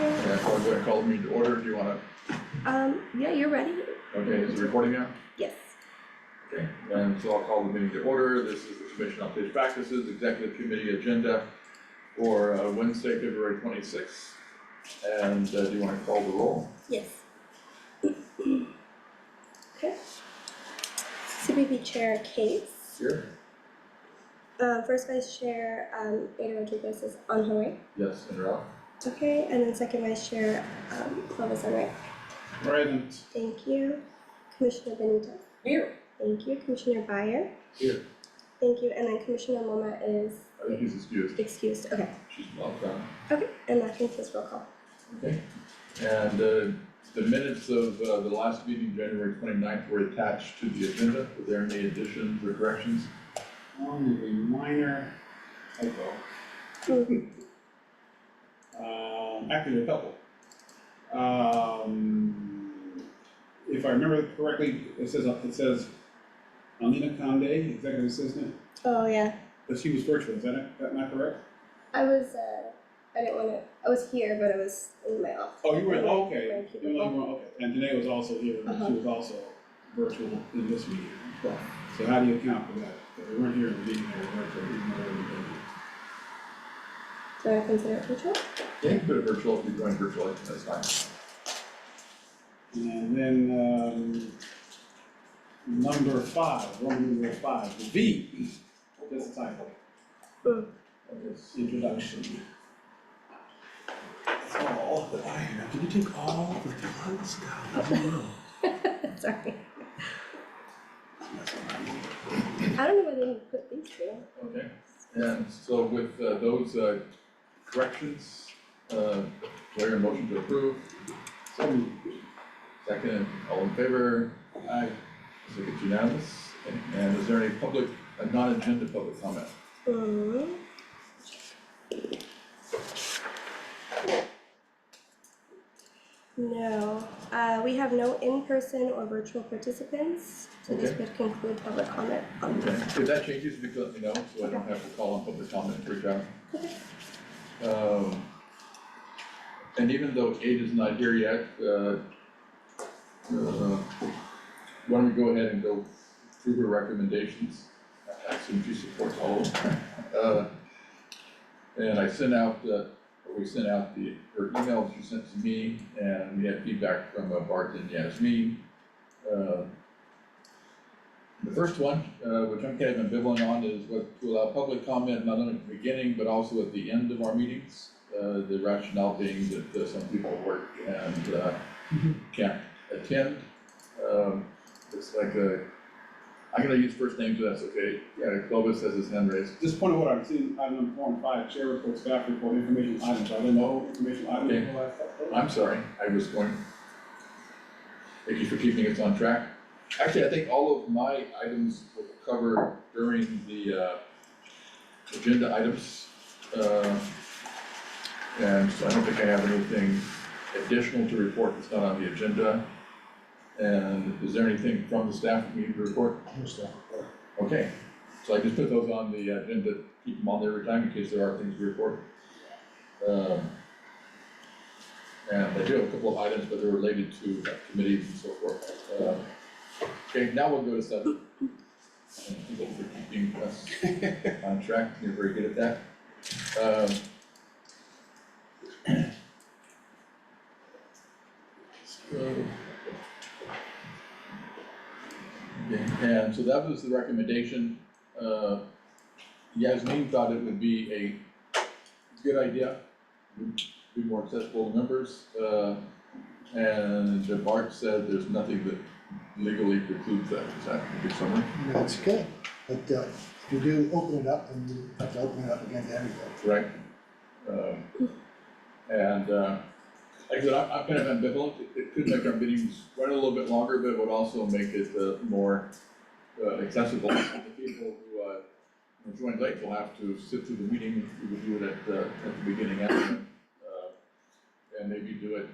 Yeah, so I'm going to call the meeting to order. Do you want Yeah, you're ready? to, okay, is it recording now? Yes. Okay, and so I'll call the meeting to order. This is the Commission on Page Practices Executive Committee agenda for Wednesday, February 26th. And do you want to call the roll? Yes. Okay. CPP Chair Case. Here? First Vice Chair, Ada Rodriguez is on her way. Yes, and Ralph? Okay, and then Second Vice Chair, Clovis on right. Present. Thank you. Commissioner Benito. Here. Thank you. Commissioner Bayer. Here. Thank you. And then Commissioner Moma is I think he's excused. excused. Okay. She's not done. Okay, and that concludes roll call. Okay, and the minutes of the last meeting, January 29th, were attached to the agenda. Were there any additions or corrections? Only a minor typo. Actually, a couple. If I remember correctly, it says Alina Conde, Executive Assistant, Oh, yeah. but she was virtual, is that not correct? I was here, but I was in my office. Oh, you were, My okay. cubicle. Okay, and Danae was also here, but she was also virtual in this meeting. Yes. So how do you account for that? If they weren't here in the meeting, they were virtual, even though they were in Do I consider it virtual? Yeah, you can put it virtual if you're going virtually, that's fine. And then, number 5, Roman numeral 5, the V, just a typo, introduction. That's all that I have. Did you take all the time, Scott? Sorry. I don't know where they put these two. Okay, and so with those corrections, do I hear a motion to approve? Second, all in favor? Aye. So it's unanimous. And is there any public, non-agenda public comment? No, we have no in-person or virtual participants, so this Okay. would conclude public comment on Okay, this. if that changes, you can let me know, so I don't have to call on public comment for job. And even though Aid is not here yet, why don't we go ahead and go through her recommendations? I assume she supports all of them. And I sent out, we sent out her email she sent to me, and we had feedback from Bart and Yasmin. The first one, which I'm kind of ambivalent on, is what to allow public comment not only at the beginning, but also at the end of our meetings. The rationale being that some people work and can't attend. It's like I'm gonna use first names, so that's okay. Yeah, Clovis has his hand raised. Just point of order, I've seen item number 4 and 5, chair report, staff report, information items, I don't know information items. Okay. I'm sorry, I was going. Thank you for keeping us on track. Actually, I think all of my items will cover during the agenda items. And so I don't think I have anything additional to report that's not on the agenda. And is there anything from the staff that we need to report? No staff report. Okay, so I just put those on the agenda, keep them on there every time in case there are things to report. And I do have a couple of items, but they're related to committees and so forth. Okay, now we'll go to 7. And people for keeping us on track, you're very good at that. Okay, and so that was the recommendation. Yasmin thought it would be a good idea, would be more accessible to members. And Bart said there's nothing that legally precludes that. Is that a good summary? That's good, but if you do open it up, then you have to open it up again to everybody. Right. And like I said, I'm kind of ambivalent. It could make our meetings run a little bit longer, but it would also make it more accessible. The people who join late will have to sit through the meeting. We would do it at the beginning and end, and maybe do it.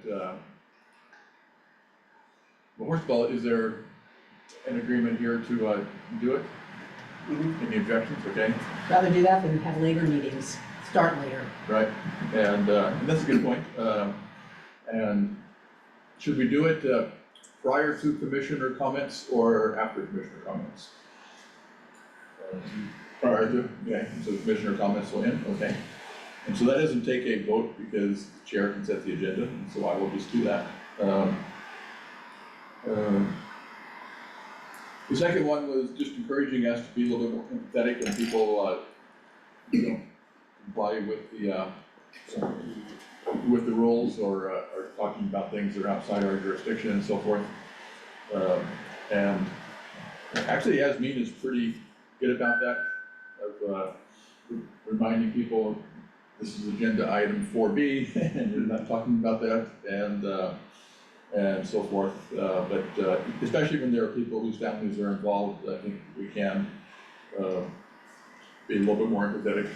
Well, first of all, is there an agreement here to do it? Any objections? Okay. Rather do that than have later meetings, start later. Right, and that's a good point. And should we do it prior to commissioner comments or after commissioner comments? Prior to, okay, so commissioner comments will end, okay. And so that doesn't take a vote because the chair can set the agenda, and so I will just do that. The second one was just encouraging us to be a little bit more empathetic when people, don't comply with the rules or are talking about things that are outside our jurisdiction and so forth. And actually, Yasmin is pretty good about that, of reminding people this is agenda item 4B, and you're not talking about that, and so forth. But especially when there are people whose families are involved, I think we can be a little bit more empathetic.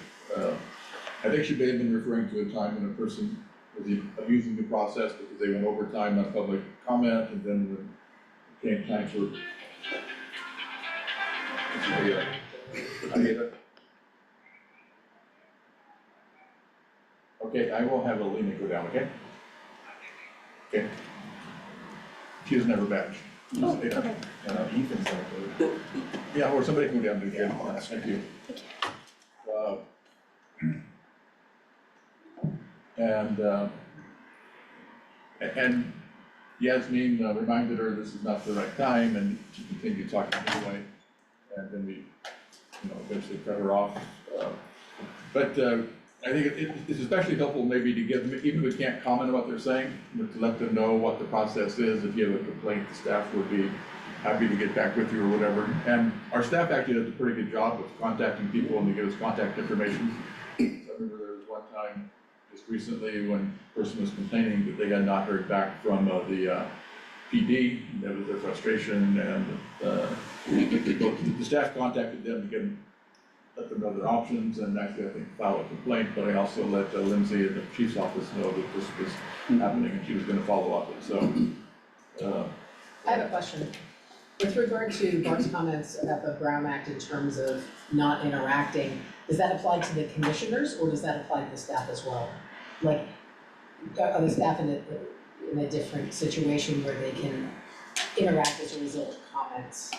I think she may have been referring to a time when a person was abusing the process because they went over time on public comment, and then when it came time for okay, I will have Alina go down, okay? Okay. She doesn't have her badge. Oh, okay. Ethan's gonna go. Yeah, or somebody can go down to the end, thank you. And Yasmin reminded her this is not the right time, and she continued talking anyway, and then we, eventually cut her off. But I think it's especially helpful maybe to give them, even if we can't comment on what they're saying, but to let them know what the process is. If you have a complaint, the staff would be happy to get back with you or whatever. And our staff actually does a pretty good job of contacting people and they give us contact information. So I remember there was one time just recently when a person was complaining that they had not heard back from the PD. That was their frustration, and the staff contacted them to let them know their options, and actually I think file a complaint, but I also let Lindsay and the chief's office know that this was happening and she was gonna follow up, and so. I have a question. With regard to Bart's comments about the Brown Act in terms of not interacting, does that apply to the commissioners or does that apply to the staff as well? Like, are the staff in a different situation where they can interact as a result of comments?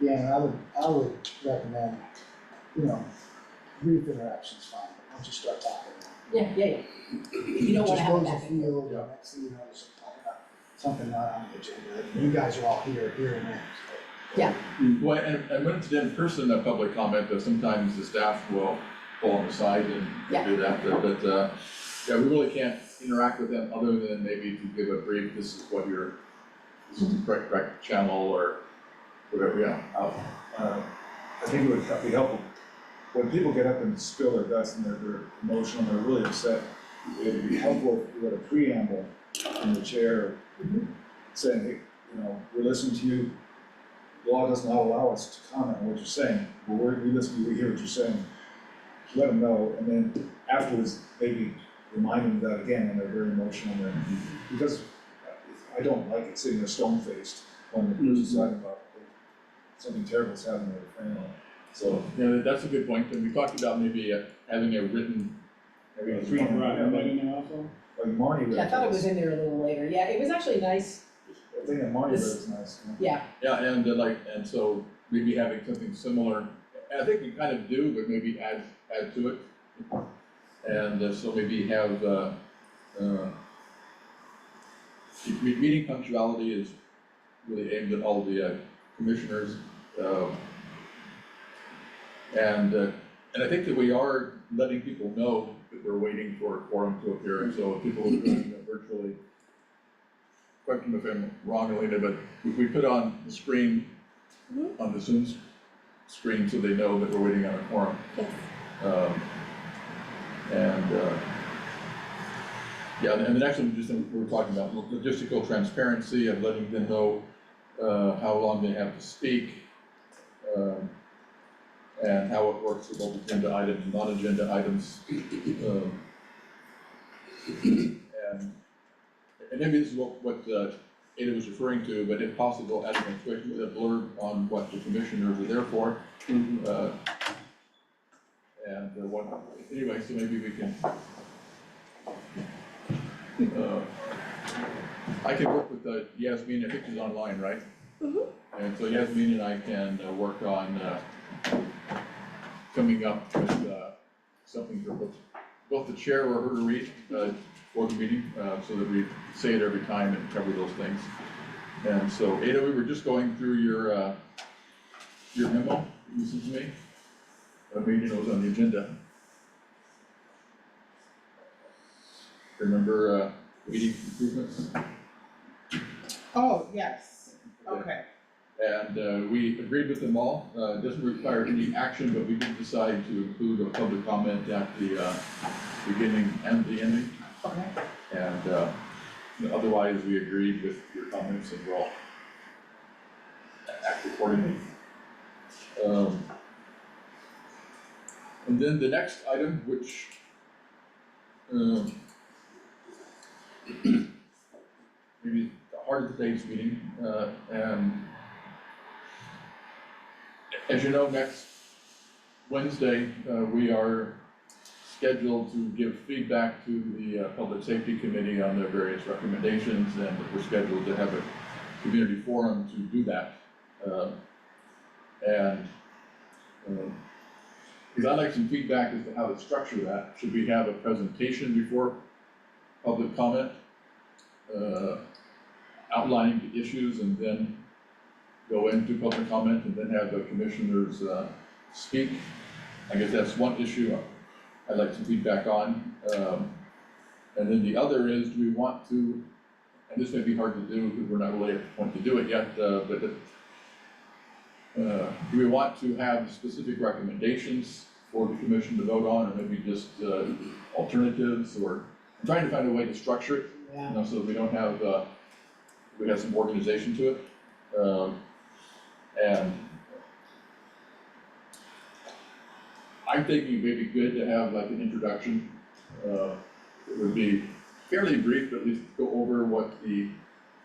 Yeah, I would recommend, brief interaction's fine, but once you start talking. Yeah. You don't wanna have a back Just and goes forth. the field, next thing you know, there's something not on the agenda, you guys are all here and there. Well, and when it's in person, a public comment, sometimes the staff will pull them aside and do that, but yeah, we really can't interact with them other than maybe to give a brief, this is the correct channel or whatever, yeah. I think it would be helpful, when people get up and spill their guts and they're emotional, they're really upset, it would be helpful if we had a preamble from the chair saying, hey, we're listening to you, the law does not allow us to comment on what you're saying, but we listen to you, we hear what you're saying, let them know, and then afterwards, maybe remind them of that again when they're very emotional, because I don't like it sitting there stone-faced when the person's talking about something terrible's happening with their family. So, yeah, that's a good point, and we talked about maybe having a written, Right, am I in there also? Like Marnie read. Yeah, I thought it was to us. in there a little later. Yeah, it was actually nice. I think that Marnie read is nice. Yeah, yeah, and so maybe having something similar, and I think we kind of do, but maybe add to it. And so maybe have, meeting punctuality is really aimed at all the commissioners. And I think that we are letting people know that we're waiting for a quorum to appear, and so people who are doing it virtually, correct me if I'm wrong, Elena, but we put on the screen, on the Zoom screen, so they know that we're waiting on a quorum. Yes. Yeah, and the next one, just we're talking about logistical transparency and letting them know how long they have to speak, and how it works with both agenda items and non-agenda items. And maybe this is what Ada was referring to, but if possible, adding a blurb on what the commissioners are there for. Anyway, so maybe we can I can work with Yasmin, I think she's online, right? Mhm. And so Yasmin and I can work on coming up with something for both the chair or her to read for the meeting, so that we say it every time and cover those things. And so Ada, we were just going through your memo you sent to me. I mean, it was on the agenda. Remember meeting improvements? Oh, yes, okay. And we agreed with them all. It doesn't require any action, but we did decide to include a public comment at the beginning and the ending. Okay. And otherwise, we agreed with your comments and we'll all act accordingly. And then the next item, which maybe the heart of today's meeting, and as you know, next Wednesday, we are scheduled to give feedback to the Public Safety Committee on their various recommendations, and we're scheduled to have a community forum to do that. Because I'd like some feedback as to how to structure that. Should we have a presentation before public comment, outlining the issues, and then go into public comment and then have the commissioners speak? I guess that's one issue I'd like some feedback on. And then the other is, do we want to, and this may be hard to do because we're not really at the point to do it yet, but do we want to have specific recommendations for the commission to vote on, or maybe just alternatives, or I'm trying to find a way to structure it, Yeah. so that we don't have, we have some organization to it. And I'm thinking it may be good to have like an introduction. It would be fairly brief, but at least go over what the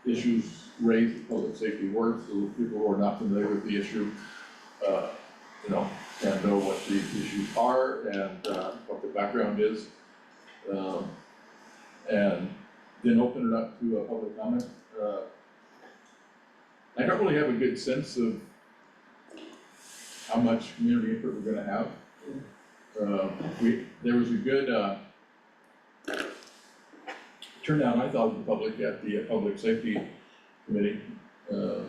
issues raised in public safety were, so people who are not familiar with the issue, can know what the issues are and what the background is. And then open it up to a public comment. I don't really have a good sense of how much community input we're gonna have. There was a good turnout, I thought, of the public at the Public Safety Committee. What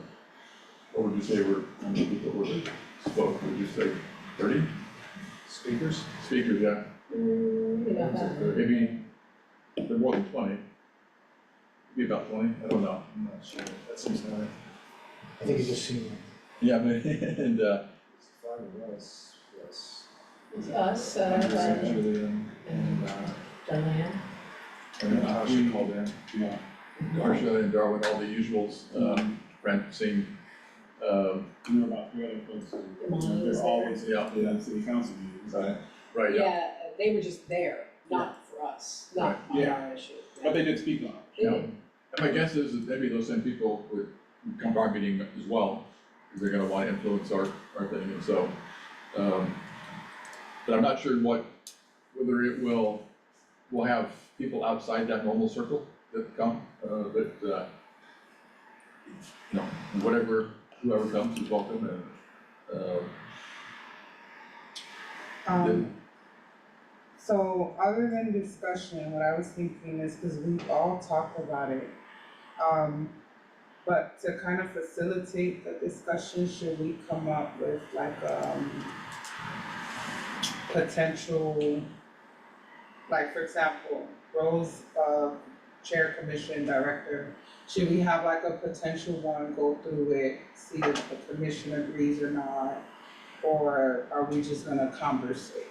would you say were, how many people were spoke, would you say 30? Speakers? Speakers, yeah, Maybe not that many. maybe, they're more than 20. Maybe about 20, I don't know. I'm not sure, that seems high. I think it just seemed, Yeah, but, and, It's 5 of us, yes. It's us, Julian and Diane. and Natasha called in. Yeah. Marcia and Darwin, all the usuals, Francine, There were about 3 other folks who, Imani was they're always there. in the city council meetings. right, right, yeah. Yeah, they were just there, not for us, not on Yeah. our issue. But they did speak on it. They Yeah. did. And my guess is that maybe those same people would come to our meeting as well, because they're gonna want to influence our thing, and so, but I'm not sure whether it will, we'll have people outside that normal circle that come, but, whoever comes is welcome, and, So other than discussion, what I was thinking is, cause we all talked about it, but to kind of facilitate the discussion, should we come up with like, potential, like for example, roles of chair, commission, director, should we have like a potential one, go through it, see if the commission agrees or not? Or are we just gonna conversate?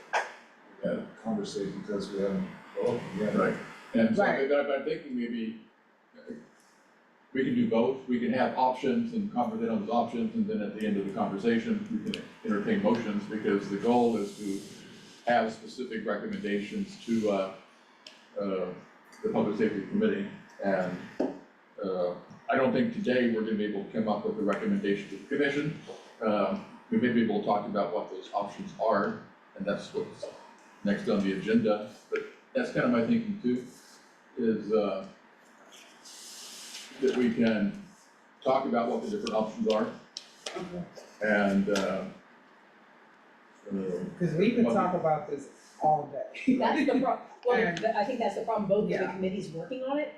Yeah, conversate because we haven't, right. And so, Right. but I'm thinking maybe we can do both, we can have options and conversate on those options, and then at the end of the conversation, we can entertain motions, because the goal is to have specific recommendations to, the Public Safety Committee, and, I don't think today we're gonna be able to come up with a recommendation to the commission. We may be able to talk about what those options are, and that's what's next on the agenda, but that's kind of my thinking too, is, that we can talk about what the different options are and, Cause we can talk about this all day. That's the problem, well, And- I think that's the problem, both of the Yeah. committees working on it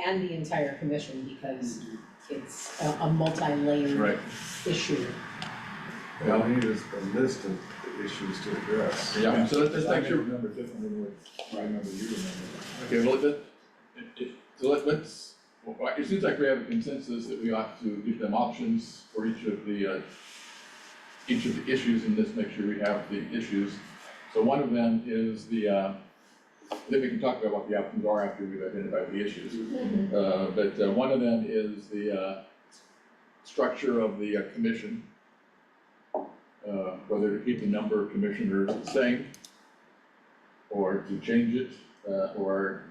and the entire commission, because it's a multi-layered right, issue. All we need is a list of the issues to address. yeah, so let's I make sure. remember differently than what I remember you remember. Okay, well, let's, well, it seems like we have a consensus that we ought to give them options for each of the issues in this, make sure we have the issues. So one of them is then we can talk about what the options are after we've identified the issues. But one of them is the structure of the commission. Whether to keep the number of commissioners the same, or to change it, or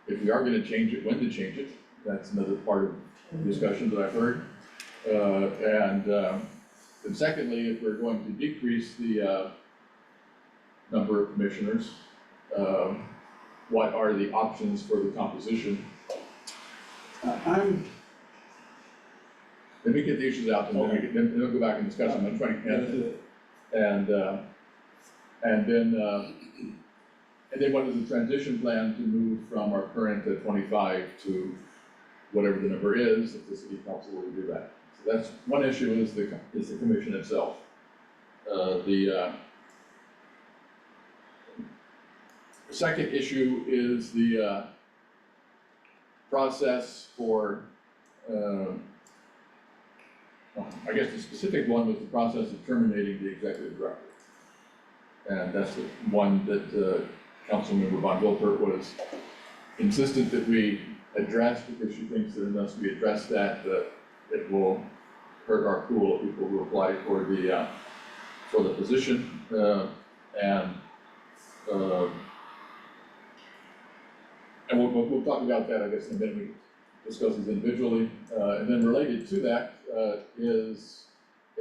if we are gonna change it, when to change it. That's another part of the discussion that I've heard. And secondly, if we're going to decrease the number of commissioners, what are the options for the composition? Let me get the issues out and then we'll go back and discuss them. I'm trying to, and then what is the transition plan to move from our current 25 to whatever the number is, if the city council will do that. So that's one issue is the commission itself. The second issue is the process for, I guess the specific one was the process of terminating the executive director. And that's the one that Councilmember Von Wilpert was insistent that we address, because she thinks that unless we address that, it will hurt our pool of people who apply for the position. And we'll talk about that, I guess, in a minute. We discuss these individually. And then related to that is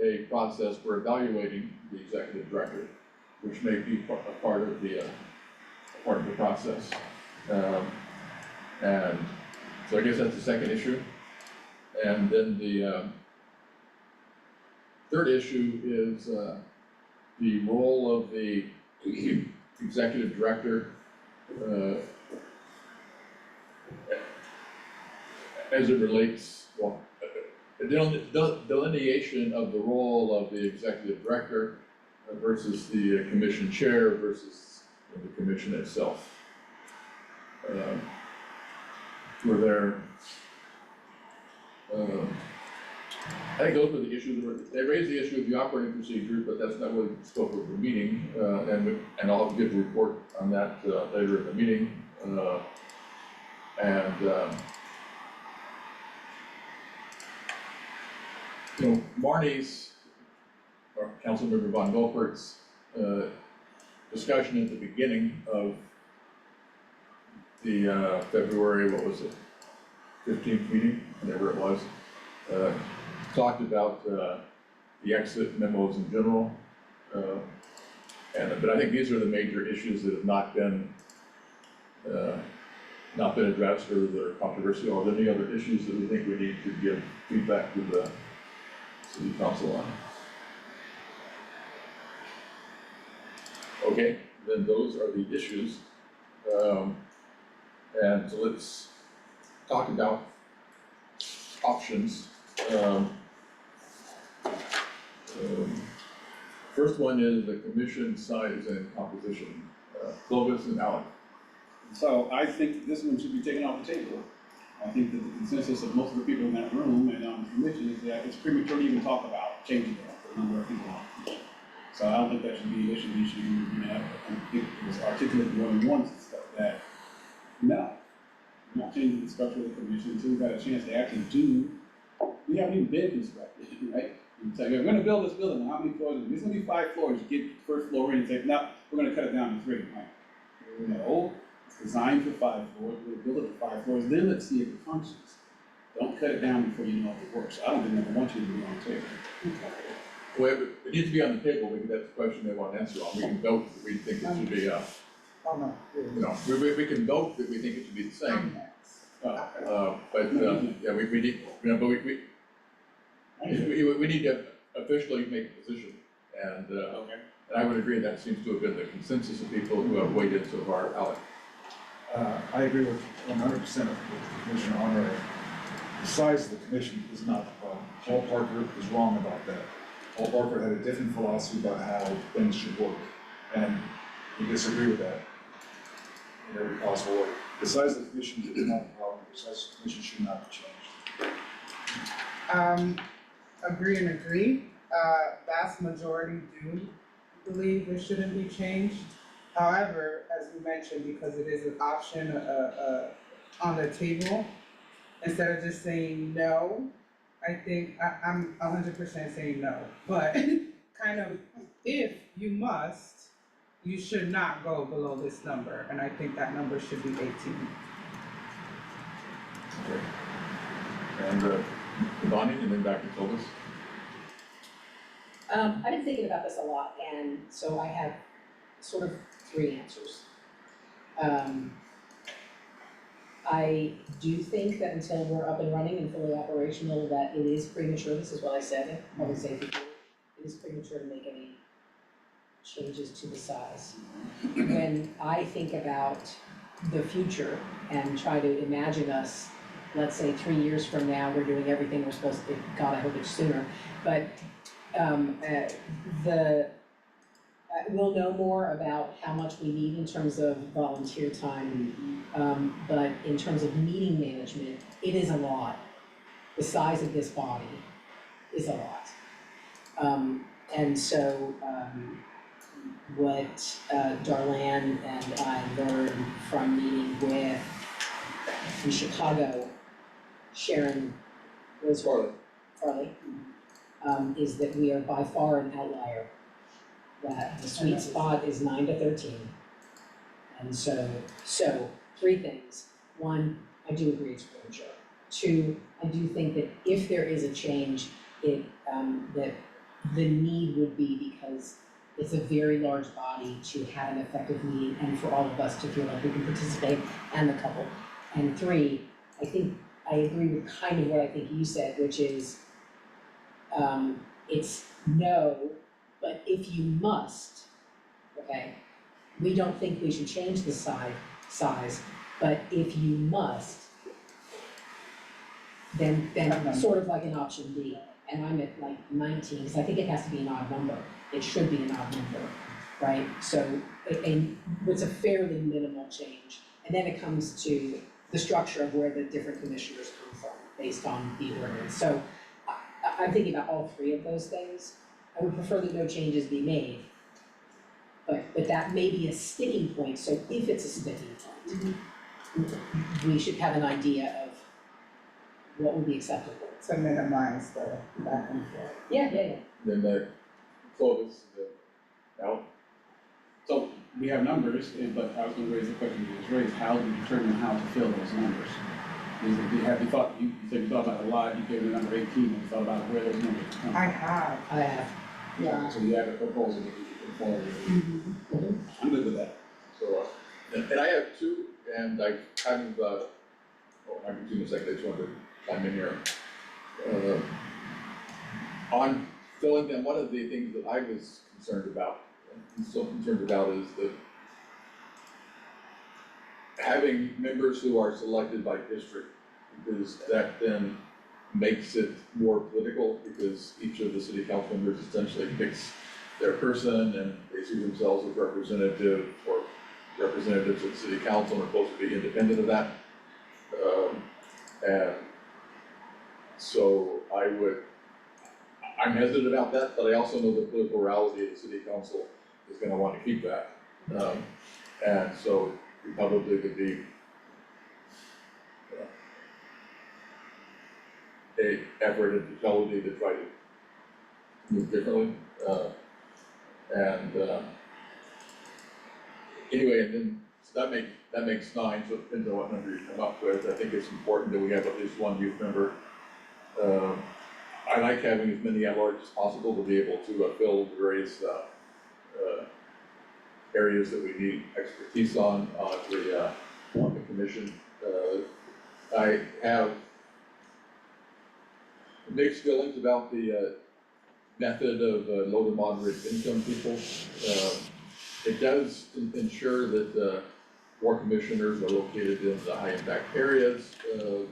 a process for evaluating the executive director, which may be a part of the process. And so I guess that's the second issue. And then the third issue is the role of the executive director as it relates, well, a delineation of the role of the executive director versus the commission chair versus the commission itself. Were there, I think those were the issues. They raised the issue of the operating procedure, but that's not really the scope of the meeting. And I'll give a report on that later in the meeting. Marnie's, or Councilmember Von Wilpert's, discussion at the beginning of the February, what was it, 15th meeting, whatever it was, talked about the exit memos in general. But I think these are the major issues that have not been addressed or that are controversial. Are there any other issues that we think we need to give feedback to the city council on? Okay, then those are the issues. And so let's talk about options. First one is the commission size and composition. Clovis and Alec. So I think this one should be taken off the table. I think that the consensus of most of the people in that room and on the commission is that it's premature to even talk about changing the number of people on the commission. So I don't think that should be an issue. We should, I think it was articulated more than once and stuff that, no, we're not changing the structure of the commission until we've got a chance to actually do, we haven't even been constructed, right? And say, we're gonna build this building, how many floors? It's gonna be 5 floors, you get the first floor in and say, no, we're gonna cut it down to 3, right? No, it's designed for 5 floors, we're gonna build it for 5 floors, then let's see if it functions. Don't cut it down before you know if it works. I don't think I want you to be on the table. Well, it needs to be on the table, because that's the question they want to answer on. We can vote that we think it should be, Oh, no. we can vote that we think it should be the same. But, yeah, we need, you know, but we need to officially make a position. And, Okay. and I would agree that seems to have been the consensus of people who have weighed in so far. Alec? I agree with 100% of Commissioner Honore. The size of the commission is not the problem. Paul Parker is wrong about that. Paul Parker had a different philosophy about how things should work, and we disagree with that in every possible way. The size of the commission is not the problem. The size of the commission should not be changed. Agree and agree. Vast majority do believe it shouldn't be changed. However, as you mentioned, because it is an option, on the table, instead of just saying no, I think I'm 100% saying no. But kind of, if you must, you should not go below this number, and I think that number should be 18. And, Bonnie, and then back to Phyllis. I've been thinking about this a lot, and so I have sort of three answers. I do think that until we're up and running and fully operational, that it is premature, this is what I said in public safety, it is premature to make any changes to the size. When I think about the future and try to imagine us, let's say 3 years from now, we're doing everything we're supposed to, God, I hope it's sooner, but we'll know more about how much we need in terms of volunteer time, but in terms of meeting management, it is a lot. The size of this body is a lot. And so, what Darlene and I learned from meeting with, in Chicago, Sharon Rosewater Farley, is that we are by far an outlier. That the sweet spot is 9 to 13. And so three things. One, I do agree it's premature. Two, I do think that if there is a change, that the need would be because it's a very large body to have an effective meeting and for all of us to feel like we can participate and the couple. And three, I think I agree with kind of what I think you said, which is it's no, but if you must, okay, we don't think we should change the size, but if you must, then sort of like an option B. And I'm at like 19, because I think it has to be an odd number. It should be an odd number, right? So, it's a fairly minimal change. And then it comes to the structure of where the different commissioners come from, based on the ordinance. So, I'm thinking about all three of those things. I would prefer that no changes be made. But that may be a sticking point, so if it's a sticking point, we should have an idea of what would be acceptable. To minimize the back and forth. Yeah. Then Clovis, Al? So we have numbers, but I was gonna raise the question you just raised, how do you determine how to fill those numbers? Have you thought, you said you thought about it a lot, you gave me the number 18, and you thought about where those numbers come from? I have, I have. yeah. So you have a proposal that you can forward. I'm good with that. So, and I have two, and I kind of, I can do in a second, I just wanted to chime in here. On filling them, one of the things that I was concerned about, and still concerned about, is that having members who are selected by district, because that then makes it more political, because each of the city council members essentially picks their person and they see themselves as representative or representatives of the city council and are supposed to be independent of that. And so I'm hesitant about that, but I also know the political reality of the city council is gonna want to keep that. And so we probably could be a effort and fidelity to try to move differently. Anyway, and then, so that makes 9, so it depends on what number you come up with. I think it's important that we have at least one youth member. I like having as many at-large as possible to be able to fill the various areas that we need expertise on the commission. I have mixed feelings about the method of low to moderate income people. It does ensure that more commissioners are located in the high impact areas,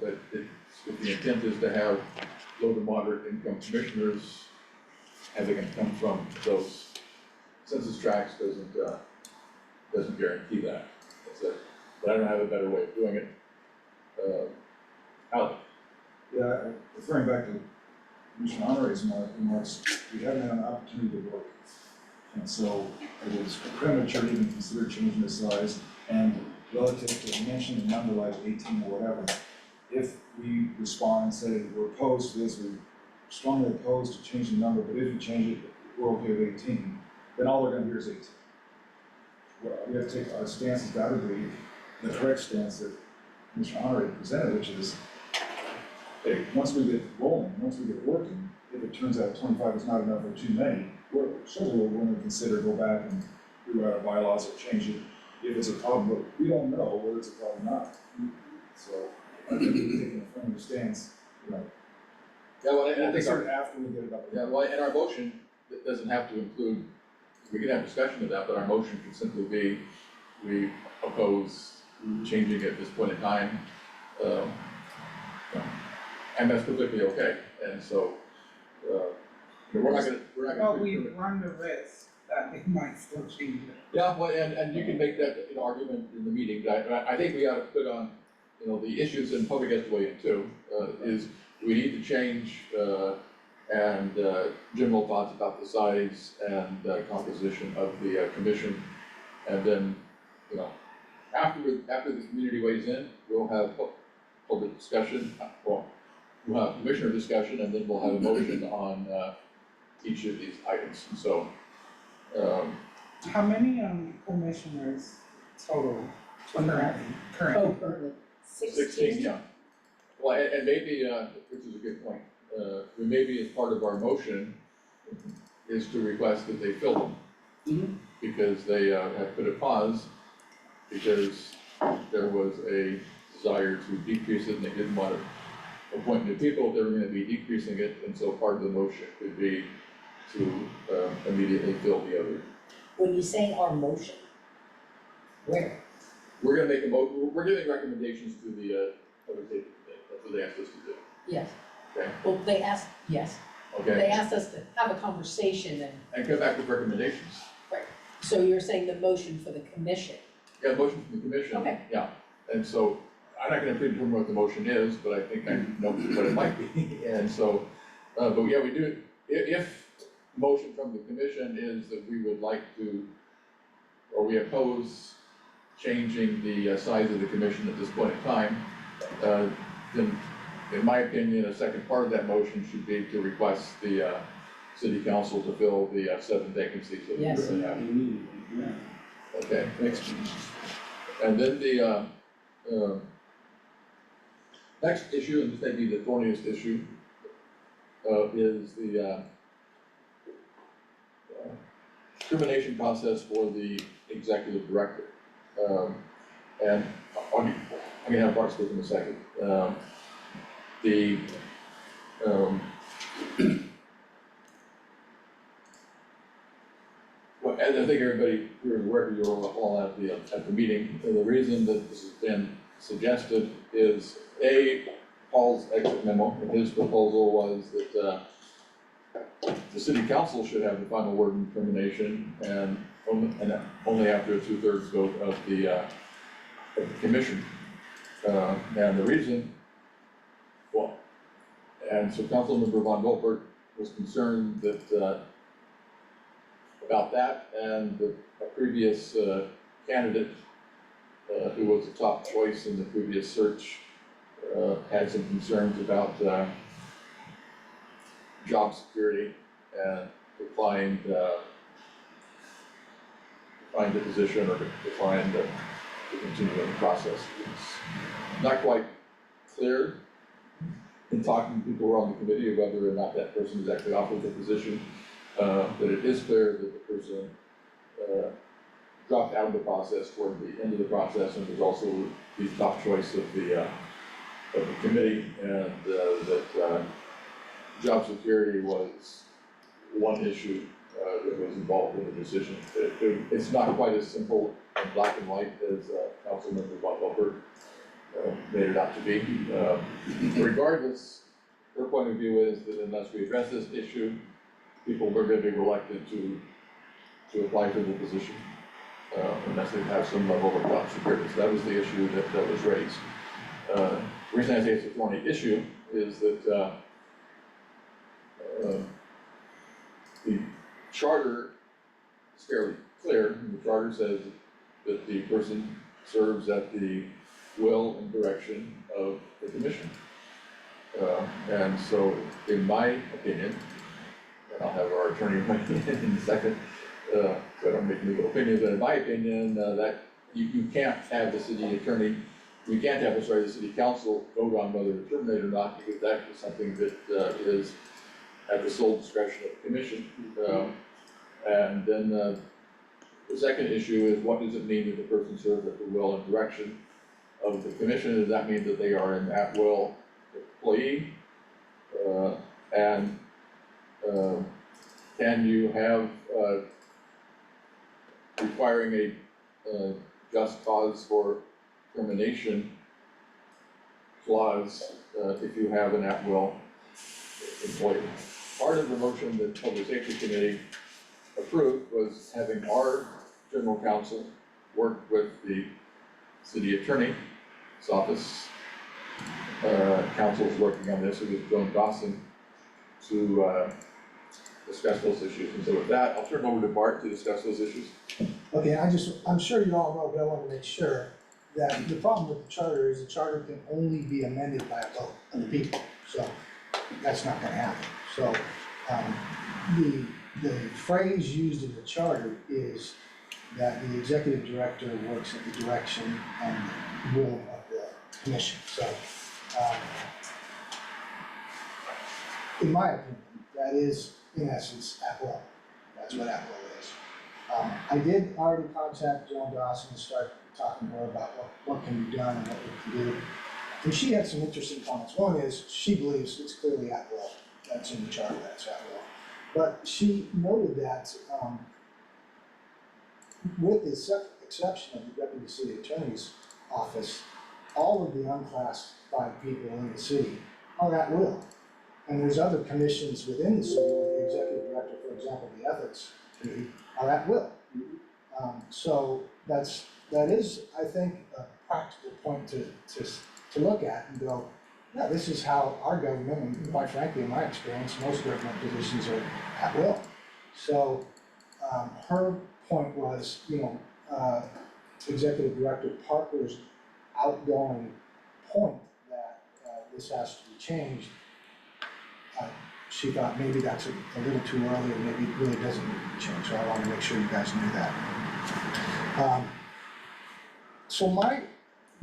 but if the intent is to have low to moderate income commissioners, having them come from those census tracts doesn't guarantee that. But I don't have a better way of doing it. Alex? Yeah, referring back to Commissioner Honore's remarks, we haven't had an opportunity to work. And so it was premature to even consider changing the size, and relative to mentioning a number like 18 or whatever, if we respond and say we're opposed to this, we're strongly opposed to changing the number, but if you change it, we're okay with 18, then all they're gonna hear is 18. Well, we have to take our stance has got to be the correct stance that Commissioner Honore presented, which is, hey, once we get rolling, once we get working, if it turns out 25 is not enough or too many, we're certainly going to consider go back and rewrite our bylaws or change it if it's a problem, but we don't know whether it's a problem or not. So I think we're taking a firm stance, you know. Yeah, well, and I think Start after we get it up. yeah, well, and our motion doesn't have to include, we can have discussion of that, but our motion can simply be, we oppose changing it at this point in time. And that's perfectly okay, and so, we're not But gonna. we run the risk that they might still change it. Yeah, well, and you can make that, argument in the meeting, but I think we ought to put on, the issues, and public has to weigh in too, is we need to change, and general thoughts about the size and composition of the commission. And then, after the community weighs in, we'll have public discussion, well, we'll have commissioner discussion, and then we'll have a motion on each of these items, so. How many commissioners total currently? Oh, currently. 16, yeah. Well, and maybe, which is a good point, maybe as part of our motion is to request that they fill them. Mhm. Because they have put a pause, because there was a desire to decrease it and they didn't want to appoint new people, they were gonna be decreasing it, and so part of the motion could be to immediately fill the other. When you say our motion, where? We're gonna make we're giving recommendations to the other safety committee, that's what they asked us to do, Yes. okay? Well, they asked, yes, they Okay, asked us to have a conversation and come back with recommendations. so you're saying the motion for the commission? Yeah, motion from the commission. Okay. Yeah, and so, I'm not gonna predetermine what the motion is, but I think I know what it might be, and so, but yeah, we do, if motion from the commission is that we would like to, or we oppose changing the size of the commission at this point in time, then, in my opinion, a second part of that motion should be to request the city council to fill the 7 vacancies that we Yes. currently have. Immediately, yeah. Okay, next. And then the next issue, and this may be the thorniest issue, is the termination process for the executive director. And I'm gonna have Bart speak in a second. The well, and I think everybody here is aware, you're all at the meeting, the reason that this has been suggested is Paul's exit memo, and his proposal was that the city council should have the final word in termination, and only after a 2/3 vote of the commission. And the reason, well, and so Councilmember Von Volpert was concerned that about that, and a previous candidate who was the top choice in the previous search had some concerns about job security and declined the position, or declined to continue in the process. It's not quite clear in talking to people who are on the committee whether or not that person is actually offered the position. But it is clear that the person dropped out of the process toward the end of the process, and was also the top choice of the of the committee, and that job security was one issue that was involved in the decision. It's not quite as simple and black and white as Councilmember Von Helberg made it out to be. Regardless, her point of view is that unless we address this issue, people are going to be reluctant to apply for the position, unless they have some level of job security. So that was the issue that was raised. The reason I say it's a thorny issue is that the charter is fairly clear. The charter says that the person serves at the will and direction of the commission. And so, in my opinion, and I'll have our attorney weigh in a second, so I don't make legal opinions, but in my opinion, that you can't have the city attorney, you can't have, the city council vote on whether to terminate or not, because that is something that is at the sole discretion of the commission. And then the second issue is, what does it mean that the person serves at the will and direction of the commission? Does that mean that they are an at-will employee? And can you have requiring a just cause for termination clause if you have an at-will employee? Part of the motion that the Public Safety Committee approved was having our general counsel work with the city attorney's office. Council's working on this with Joan Dawson to discuss those issues. And so with that, I'll turn over to Bart to discuss those issues. Okay, I'm sure you all know, but I want to make sure that the problem with the charter is the charter can only be amended by a vote of the people. So that's not gonna happen. So, the phrase used in the charter is that the executive director works at the direction and will of the commission. So, in my opinion, that is in essence at will. That's what at will is. I did already contact Joan Dawson and start talking to her about what can be done and what we can do. And she had some interesting comments. One is, she believes it's clearly at will. That's in the charter, that's at will. But she noted that, with the exception of the deputy city attorney's office, all of the unclassified people in the city are at will. And there's other commissions within the city, like the executive director, for example, the ethics committee, are at will. So that is, I think, a practical point to look at and go, yeah, this is how our government, and quite frankly, in my experience, most government positions are at will. So, her point was, Executive Director Parker's outgoing point that this has to be changed. She thought maybe that's a little too early, or maybe it really doesn't need to be changed, so I wanted to make sure you guys knew that. So my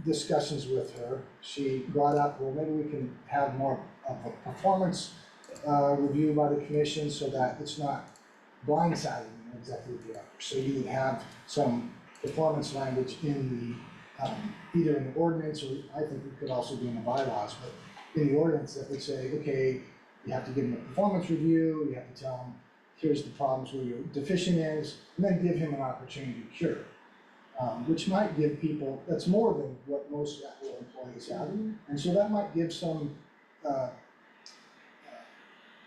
discussions with her, she brought up, well, maybe we can have more of a performance review by the commission so that it's not blindsiding the executive director. So you would have some performance language in the, either in the ordinance, or I think it could also be in the bylaws, but in the ordinance that would say, okay, you have to give him a performance review, you have to tell him, here's the problems where you're deficient is, and then give him an opportunity to cure. Which might give people, that's more than what most at-will employees have, and so that might give some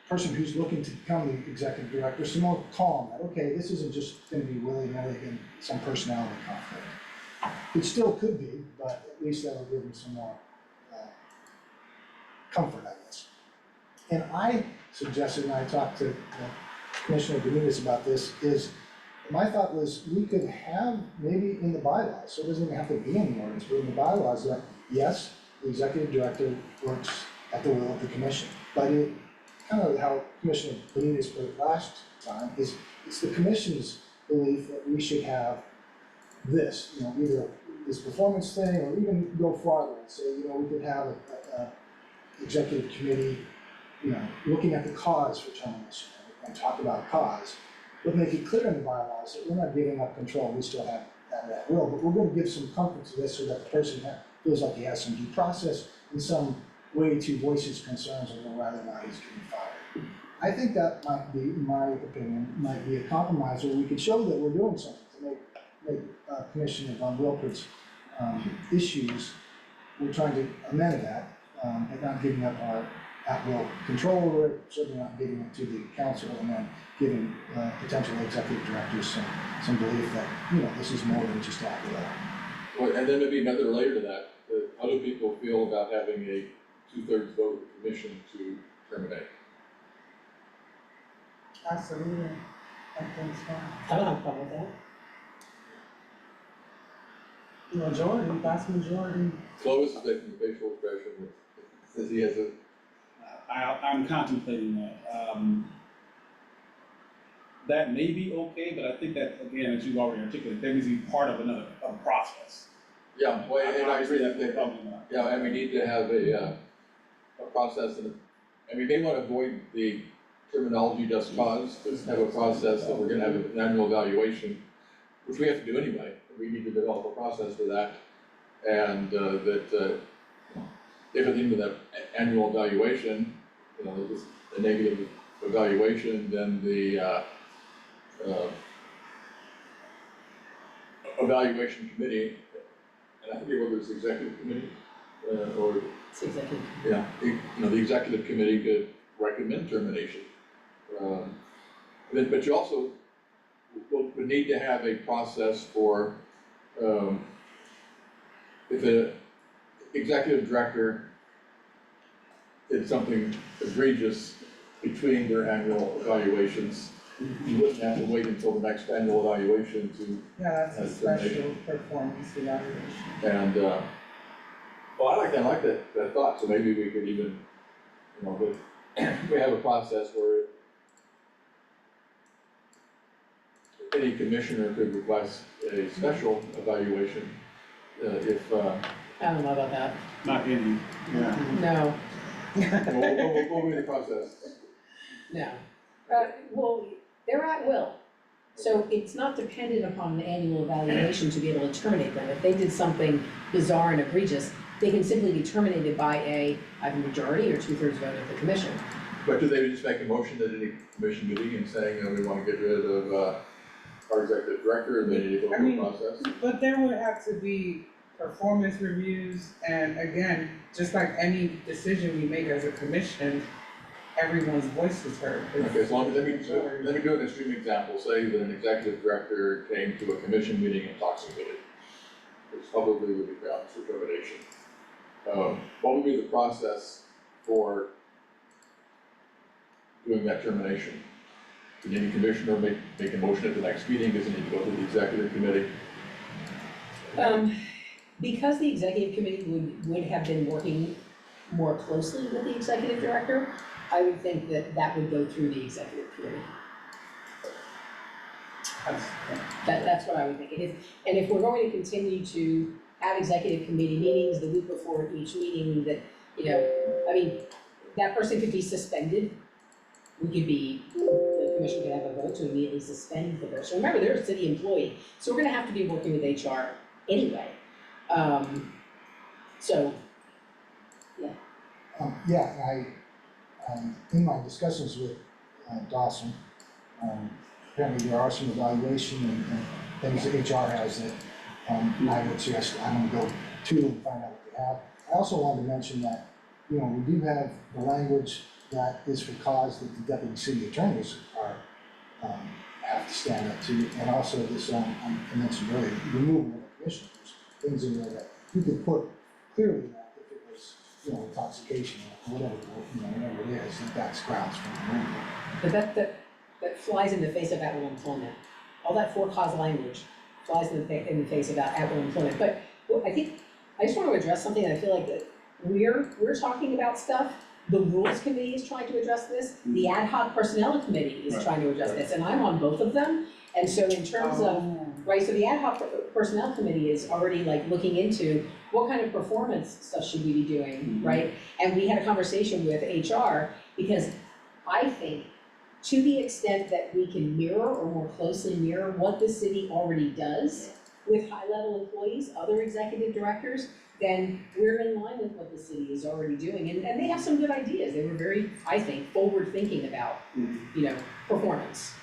person who's looking to become the executive director some more calm, that, okay, this isn't just gonna be willy-nilly in some personality conflict. It still could be, but at least that'll give them some more comfort, I guess. And I suggested, and I talked to Commissioner Benitez about this, is my thought was we could have maybe in the bylaws, so it doesn't even have to be in the ordinance, but in the bylaws that, yes, the executive director works at the will of the commission. But it, kind of how Commissioner Benitez put it last time, is it's the commission's belief that we should have this, either this performance thing, or even go farther and say, we could have a executive committee, looking at the cause for termination and talk about cause. But make it clear in the bylaws that we're not giving up control, we still have that will, but we're gonna give some comfort to this so that the person feels like he has some due process, in some way to voice his concerns over whether or not he's getting fired. I think that might be, in my opinion, might be a compromise where we could show that we're doing something to make Commissioner Von Wilpert's issues, we're trying to amend that, and not giving up our at-will control over it, certainly not giving it to the council, and then giving potential executive directors some belief that, you know, this is more than just at-will. Well, and then maybe another layer to that, how do people feel about having a 2/3 vote of the commission to terminate? Absolutely, I think so. I don't have a problem with that. Majority, vast majority. Clovis is making the facial expression that says he has a, I'm contemplating that. That may be okay, but I think that, again, as you already articulated, that needs to be part of another, of a process. yeah, well, and I agree that they, Probably not. yeah, and we need to have a process and we may want to avoid the terminology just cause, but have a process that we're gonna have an annual evaluation, which we have to do anyway. We need to develop a process for that. And that if at the end of that annual evaluation, you know, there's a negative evaluation, then the evaluation committee, and I forget whether it's the executive committee, or, It's executive. yeah, the executive committee could recommend termination. But you also would need to have a process for, if the executive director did something egregious between their annual evaluations, you wouldn't have to wait until the next annual evaluation to, Yeah, that's a That's special termination. performance evaluation. and, well, I like that thought, so maybe we could even, you know, we have a process where any commissioner could request a special evaluation, if, I don't know about that. Not any, yeah. No, what will be the process? no. Well, they're at will. So it's not dependent upon an annual evaluation to be able to terminate them. If they did something bizarre and egregious, they can simply be terminated by a majority or 2/3 vote of the commission. But do they just make a motion at any commission meeting and saying, we want to get rid of, our executive director, and they need to go I through mean- a process? But there would have to be performance reviews, and again, just like any decision we make as a commission, everyone's voice is heard. Okay, so let me do an extreme example, say that an executive director came to a commission meeting intoxicated, which probably would be grounds for termination. What would be the process for doing that termination? Can any commissioner make a motion at the next meeting, does it need to go to the executive committee? Because the executive committee would have been working more closely with the executive director, I would think that would go through the executive committee. That's what I would think. And if we're going to continue to have executive committee meetings the week before each meeting, that, you know, I mean, that person could be suspended. The commission could have a vote to immediately suspend the person. Remember, they're a city employee, so we're gonna have to be working with HR anyway. So, Yeah, and in my discussions with Dawson, apparently there are some evaluation and things that HR has that I would suggest I'm gonna go to and find out what they have. I also wanted to mention that, you know, we do have the language that is for cause that the deputy city attorneys are, have to stand up to, and also this, I mentioned earlier, removal of commissioners, things in there that you could put clearly that if it was, you know, intoxication or whatever, you know, whatever it is, that's grounds for removal. but that flies in the face of at-will employment. All that for-cause language flies in the face of at-will employment. But I think, I just want to address something, I feel like that we're talking about stuff. The Rules Committee is trying to address this, the Ad Hoc Personnel Committee is trying to address this, and I'm on both of them. And so in terms of, right, so the Ad Hoc Personnel Committee is already like looking into what kind of performance stuff should we be doing, right? And we had a conversation with HR, because I think to the extent that we can mirror or more closely mirror what the city already does with high-level employees, other executive directors, then we're in line with what the city is already doing, and they have some good ideas. They were very, I think, forward-thinking about, performance.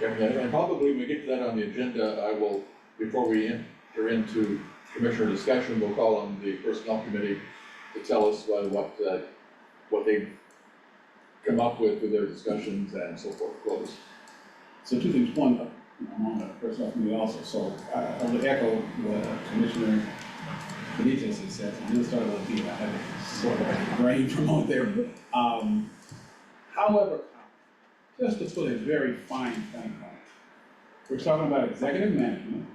Okay, and probably when we get to that on the agenda, I will, before we enter into commissioner discussion, we'll call on the personnel committee to tell us what they've come up with their discussions and so forth, close. So two things, one, I'm on the personnel committee also, so I would echo what Commissioner Benitez has said, I'm gonna start with you, I have a sort of a brain promote there. However, just to put a very fine point on it, we're talking about executive management,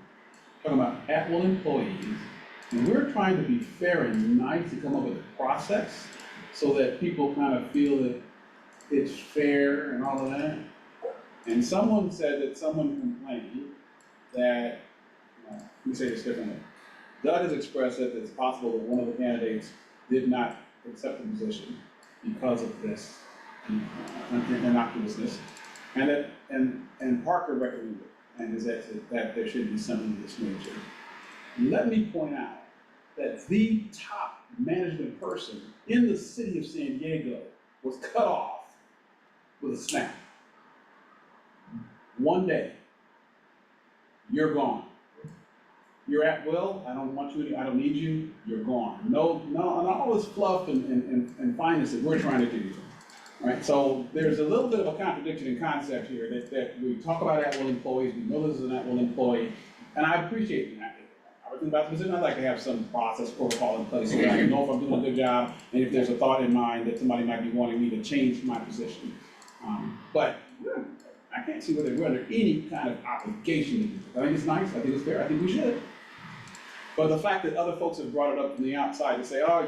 talking about at-will employees, and we're trying to be fair and nice to come up with a process so that people kind of feel that it's fair and all of that. And someone said that someone complained that, let me say this differently. Doug has expressed that it's possible that one of the candidates did not accept the position because of this innocuousness. And Parker recommended, and is that there should be something of this nature. Let me point out that the top management person in the city of San Diego was cut off with a snap. One day, you're gone. You're at will, I don't want you, I don't need you, you're gone. No, and all this fluff and fineness that we're trying to do. Right, so there's a little bit of a contradiction in concept here that we talk about at-will employees, we know this is an at-will employee, and I appreciate that. I was thinking about the position, I'd like to have some process protocol in place so that I know if I'm doing a good job, and if there's a thought in mind that somebody might be wanting me to change my position. But I can't see whether we're under any kind of obligation to do this. I think it's nice, I think it's fair, I think we should. But the fact that other folks have brought it up from the outside to say, oh,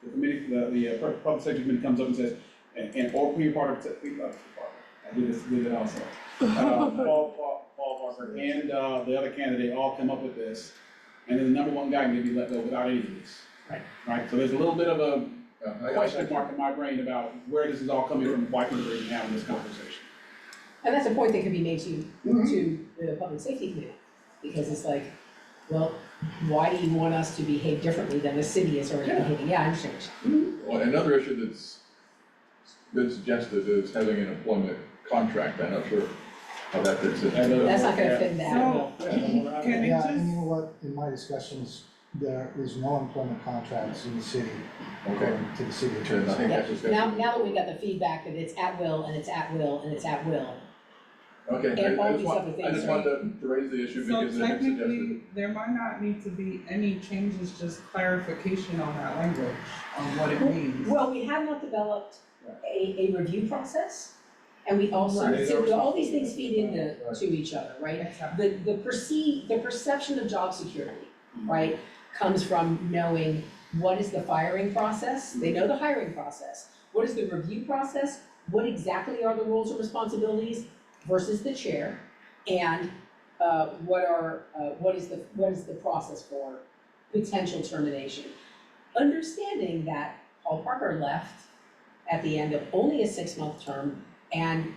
the committee, the public safety committee comes up and says, or you're part of the, I did it also. Paul Parker and the other candidate all come up with this, and then the number one guy may be let go without any of this. Right, so there's a little bit of a question mark in my brain about where this is all coming from, why people are even having this conversation. And that's a point that could be made to the public safety committee, because it's like, well, why do you want us to behave differently than the city is already behaving? Yeah, I understand. Well, another issue that's been suggested is having an employment contract, I'm not sure how that fits in. That's not gonna fit in that. So, can it Yeah, just, and you know what, in my discussions, there is no employment contracts in the city, Okay, according to the city then I attorney. think that's just. Now that we got the feedback that it's at will, and it's at will, and it's at will, Okay, and all I these just other things, wanted to raise the issue so because it had suggested. technically, there might not need to be any changes, just clarification on that language, on what it means. well, we have not developed a review process, and we also, Right. so all these things feed into to each other, right? Exactly. The perception of job security, right, comes from knowing what is the firing process, they know the hiring process. What is the review process? What exactly are the roles and responsibilities versus the chair? And what is the process for potential termination? Understanding that Paul Parker left at the end of only a 6-month term, and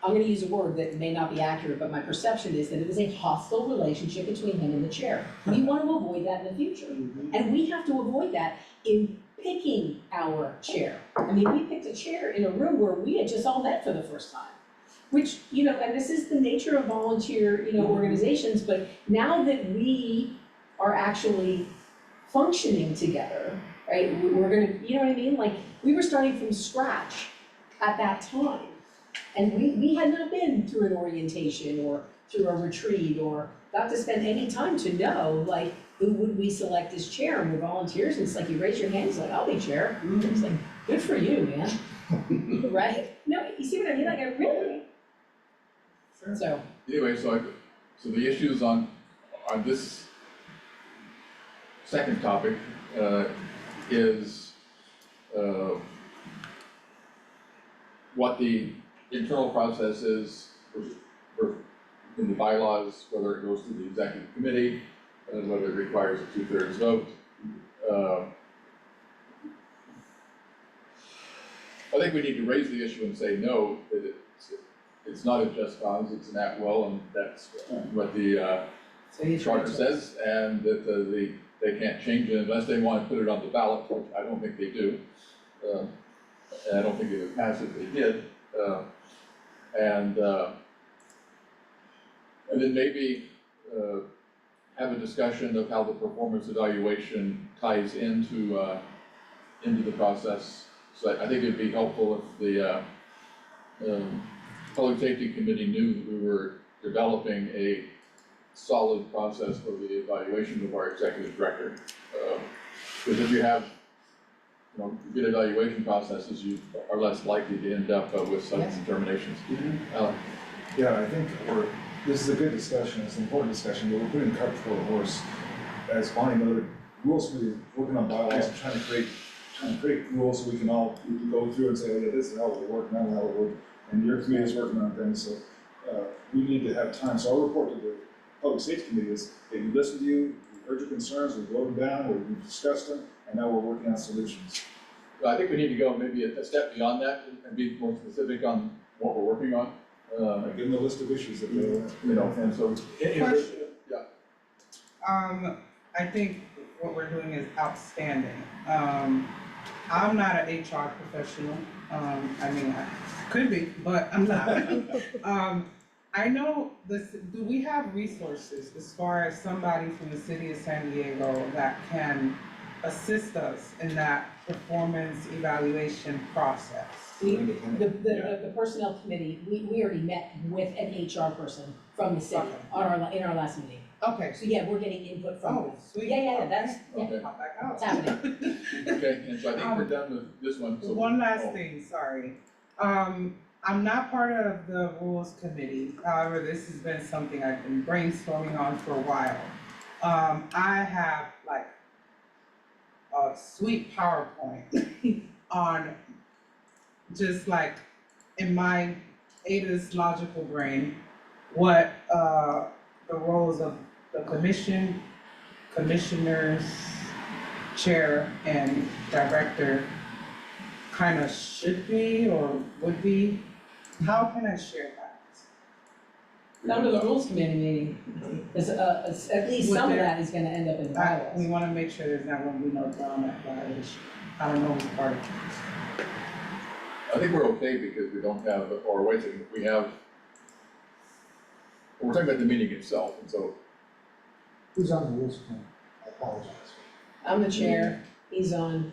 I'm gonna use a word that may not be accurate, but my perception is that it was a hostile relationship between him and the chair. We want to avoid that in the future. And we have to avoid that in picking our chair. I mean, we picked a chair in a room where we had just all met for the first time. Which, and this is the nature of volunteer, organizations, but now that we are actually functioning together, right, we're gonna, you know what I mean? Like, we were starting from scratch at that time. And we had not been through an orientation or through a retreat or got to spend any time to know, like, who would we select as chair? And we're volunteers, and it's like, you raise your hand, it's like, I'll be chair. It's like, good for you, man. Right? No, you see what I mean? Like, I really. So. Anyway, so the issues on this second topic, is, what the internal process is for in the bylaws, whether it goes to the executive committee, and whether it requires a 2/3 vote. I think we need to raise the issue and say, no, that it's not a just cause, it's an at-will, and that's what the So you charter says, and that they can't change it unless they want to put it on the ballot, which I don't think they do. And I don't think it would pass if they did. And then maybe have a discussion of how the performance evaluation ties into the process. So I think it'd be helpful if the Public Safety Committee knew that we were developing a solid process for the evaluation of our executive director. Because if you have, good evaluation processes, you are less likely to end up with some Yes. determinations. Yeah, I think this is a good discussion, it's an important discussion, but we're putting the cart before the horse. As Bonnie noted, rules committee, working on bylaws, and trying to create rules so we can all go through and say, oh yeah, this is how it would work, not how it would work. And your committee is working on things, so we need to have time. So I'll report to the Public Safety Committee is, hey, we listened to you, we heard your concerns, we wrote them down, we've discussed them, and now we're working on solutions. I think we need to go maybe a step beyond that and be more specific on what we're working on. Give them a list of issues that they, And so. Question. Yeah. I think what we're doing is outstanding. I'm not an HR professional, I mean, I could be, but I'm not. I know this, do we have resources as far as somebody from the city of San Diego that can assist us in that performance evaluation process? The personnel committee, we already met with an HR person from the city Okay. in our last meeting. Okay. So yeah, we're getting input from Oh, them. sweet. Yeah, that's, Okay. Pop back out. it's happening. Okay, and so I think we're done with this one, so. One last oh, thing, sorry. I'm not part of the rules committee, however, this has been something I've been brainstorming on for a while. I have like a sweet PowerPoint on just like in my Ada's logical brain, what the roles of the commission, commissioners, chair, and director kind of should be or would be. How can I share that? Come to the rules committee meeting, at least some of that is gonna end up in We bylaws. want to make sure there's not going to be no drama at violation. I don't know who's part of this. I think we're okay because we don't have, or wait a second, we have, we're talking about the meeting itself, and so, Who's on the rules committee? I apologize. I'm the chair, he's on,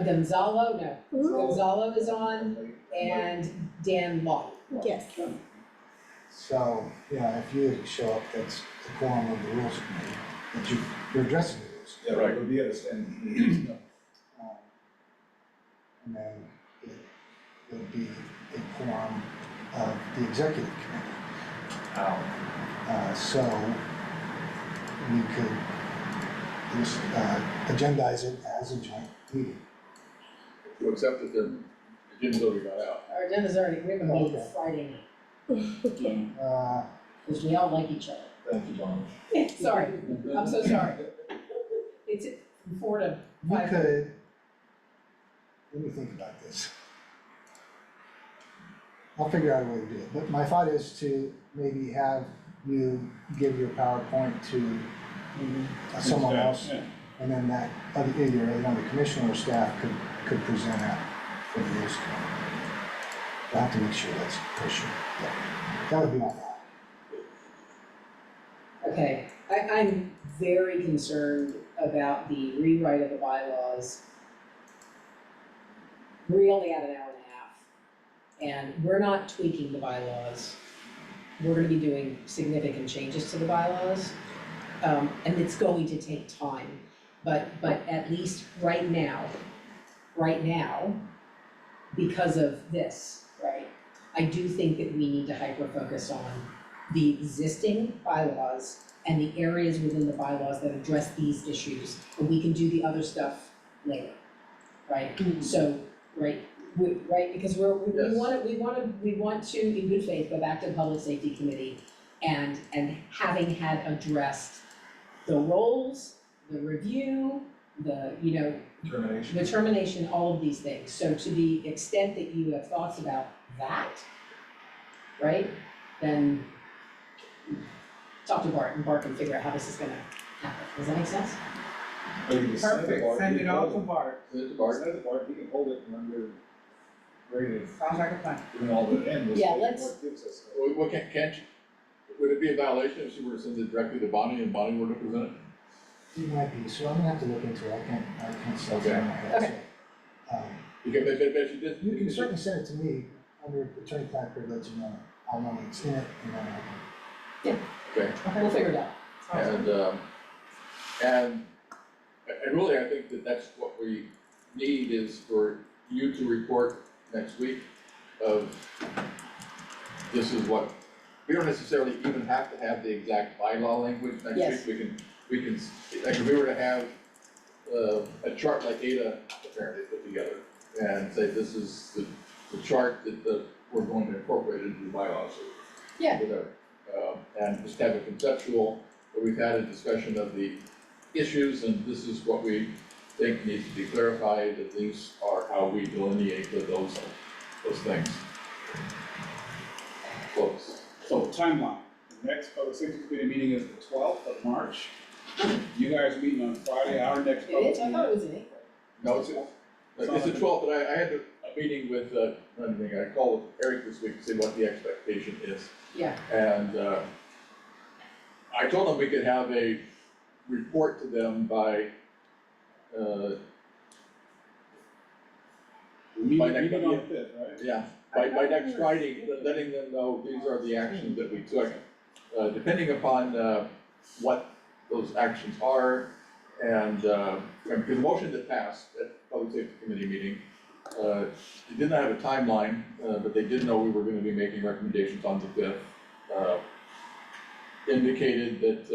Gonzalo, no, Gonzalo is on, and Dan Law. Yes. So, yeah, if you show up, that's the quorum of the rules committee, that you're addressing the rules. Yeah, Right. we'll be at a standing meeting. And then it would be a quorum of the executive committee. So we could just agendize it as a joint meeting. to accept that the agenda's already got out. Our agenda's already, we have a meeting Okay. Friday night, Because because we all like each other. Thank you, Bonnie. Sorry, I'm so sorry. It's from 4 to you 5. could, let me think about this. I'll figure out a way to do it, but my thought is to maybe have you give your PowerPoint to someone else, Yeah. and then that, either another commissioner or staff could present out for the rules committee. I'll have to make sure that's pushed, but that would be my thought. Okay, I'm very concerned about the rewrite of the bylaws. We only had an hour and a half, and we're not tweaking the bylaws. We're gonna be doing significant changes to the bylaws, and it's going to take time. But at least right now, because of this, right? I do think that we need to hyper-focus on the existing bylaws and the areas within the bylaws that address these issues, and we can do the other stuff later, right? So, right, because we want to, in good faith, go back to the Public Safety Committee and having had addressed the roles, the review, the, Termination. the termination, all of these things. So to the extent that you have thoughts about that, right? Then talk to Bart, and Bart can figure out how this is gonna happen. Does that make sense? Or you can send Perfect, Bart, send he it can all hold to it. Bart, Send it to Bart. Send it to Bart, he can hold it and under rated, sounds like a plan. doing all the end. Yeah, let's- What gives us. What can't you, would it be a violation if she were to send it directly to Bonnie and Bonnie were to present it? It might be, so I'm gonna have to look into it, I can't say Okay. on my head, Okay. so. You can, but she did. You can certainly send it to me under attorney-client privilege, and I'll know it's in it, and then I can. Okay. Okay, we'll figure it out. And really, I think that that's what we need is for you to report next week of this is what, we don't necessarily even have to have the exact bylaw language next Yes. week. We can, like if we were to have a chart like Ada apparently put together and say this is the chart that we're going to incorporate into the bylaws or Yeah. whatever. And just have a conceptual, where we've had a discussion of the issues and this is what we think needs to be clarified, and these are how we delineate those things. Close. So timeline, the next public safety committee meeting is the 12th of March. You guys are meeting on Friday, our next It public is, I meeting. thought it was in April. No, it's the 12th, but I had a meeting with, I called Eric this week to see what the expectation is. Yeah. And I told them we could have a report to them by, Meeting next on the Monday. 5th, right? yeah, by next Friday, letting them know these are the actions that we took. Depending upon what those actions are, and because the motion that passed at the Public Safety Committee meeting, it did not have a timeline, but they did know we were gonna be making recommendations on the 5th. Indicated that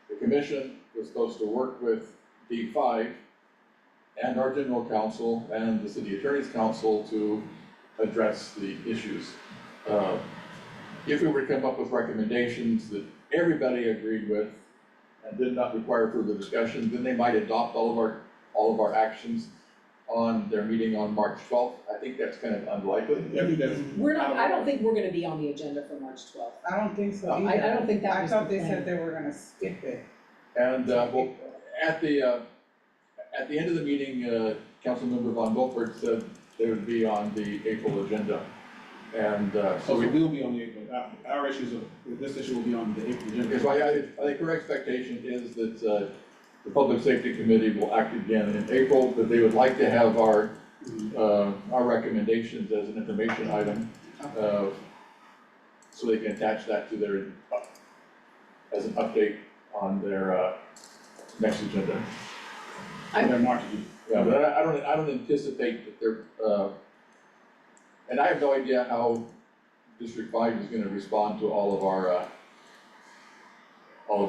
the commission was supposed to work with D5 and our general counsel and the city attorney's counsel to address the issues. If we were to come up with recommendations that everybody agreed with and did not require further discussion, then they might adopt all of our actions on their meeting on March 12th. I think that's kind of unlikely. I think that's. We're not, I don't think we're gonna be on the agenda for March 12th. I don't think so I either. don't think that I was thought the they plan. said they were gonna skip it. And well, at the end of the meeting, Councilmember Von Volkert said they would be on the April agenda. And So so we we, will be on the April, our issues of, this issue will be on the April agenda. because I think her expectation is that the Public Safety Committee will act again in April, but they would like to have our recommendations as an information item, so they can attach that to their, as an update on their next agenda. And then March, agenda. Yeah, but I don't anticipate that they're, and I have no idea how District 5 is gonna respond to all of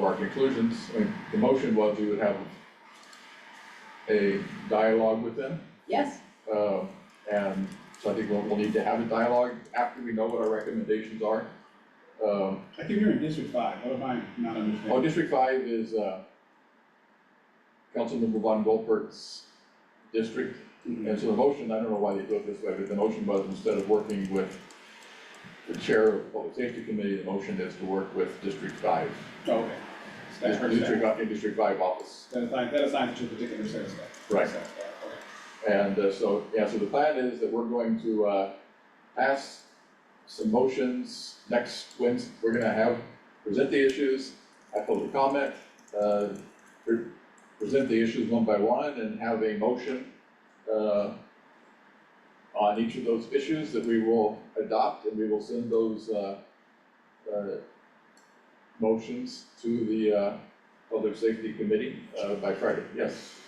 our conclusions. I mean, the motion was we would have a dialogue with them. Yes, And so I think we'll need to have a dialogue after we know what our recommendations are. I keep hearing District 5, what am I not understanding? District 5 is, Councilmember Von Volpert's district. Mhm. And so the motion, I don't know why they do it this way, but the motion was instead of working with the chair of the Public Safety Committee, the motion is to work with District 5. Oh, okay. So that's her staff. District 5 office. That assigns to a particular set of stuff. Right. Okay. And so the plan is that we're going to pass some motions next Wednesday. We're gonna present the issues, have public comment, present the issues one by one and have a motion on each of those issues that we will adopt, and we will send those motions to the Public Safety Committee by Friday. Yes.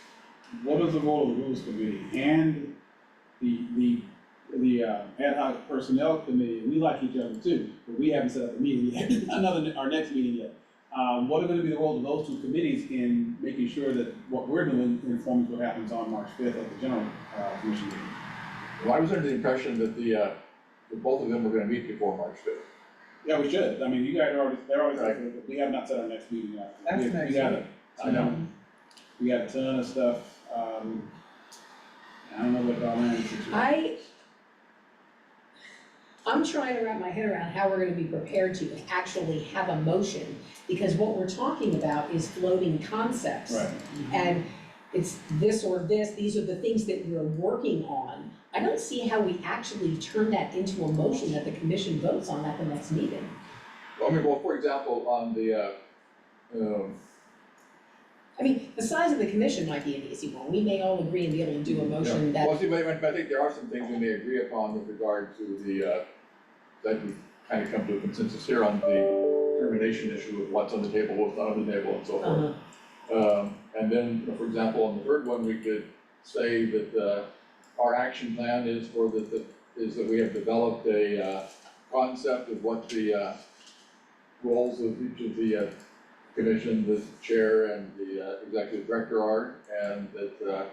What is the role of the Rules Committee and the ad hoc personnel committee? We like each other too, but we haven't set up a meeting yet, our next meeting yet. What are gonna be the roles of those two committees in making sure that what we're doing informs what happens on March 5th at the general commission meeting? Well, I was under the impression that that both of them were gonna meet before March 5th. Yeah, we should. I mean, you guys they're always, but we have not set our next meeting yet. That's We next got week. I know. We got a ton of stuff, I don't know what our land situation. I'm trying to wrap my head around how we're gonna be prepared to actually have a motion, because what we're talking about is floating concepts. Right. And it's this or this, these are the things that we're working on. I don't see how we actually turn that into a motion that the commission votes on at the next meeting. Well, I mean, well, for example, on the, I mean, the size of the commission might be an easy one. We may all agree and be able to do a motion that, well, see, but I think there are some things we may agree upon with regard to the, that we kind of come to a consensus here on the termination issue of what's on the table, what's not on the table, and so forth. And then, you know, for example, on the third one, we could say that, our action plan is for is that we have developed a, concept of what the, roles of each of the, commission, the chair and the, executive director are, and that,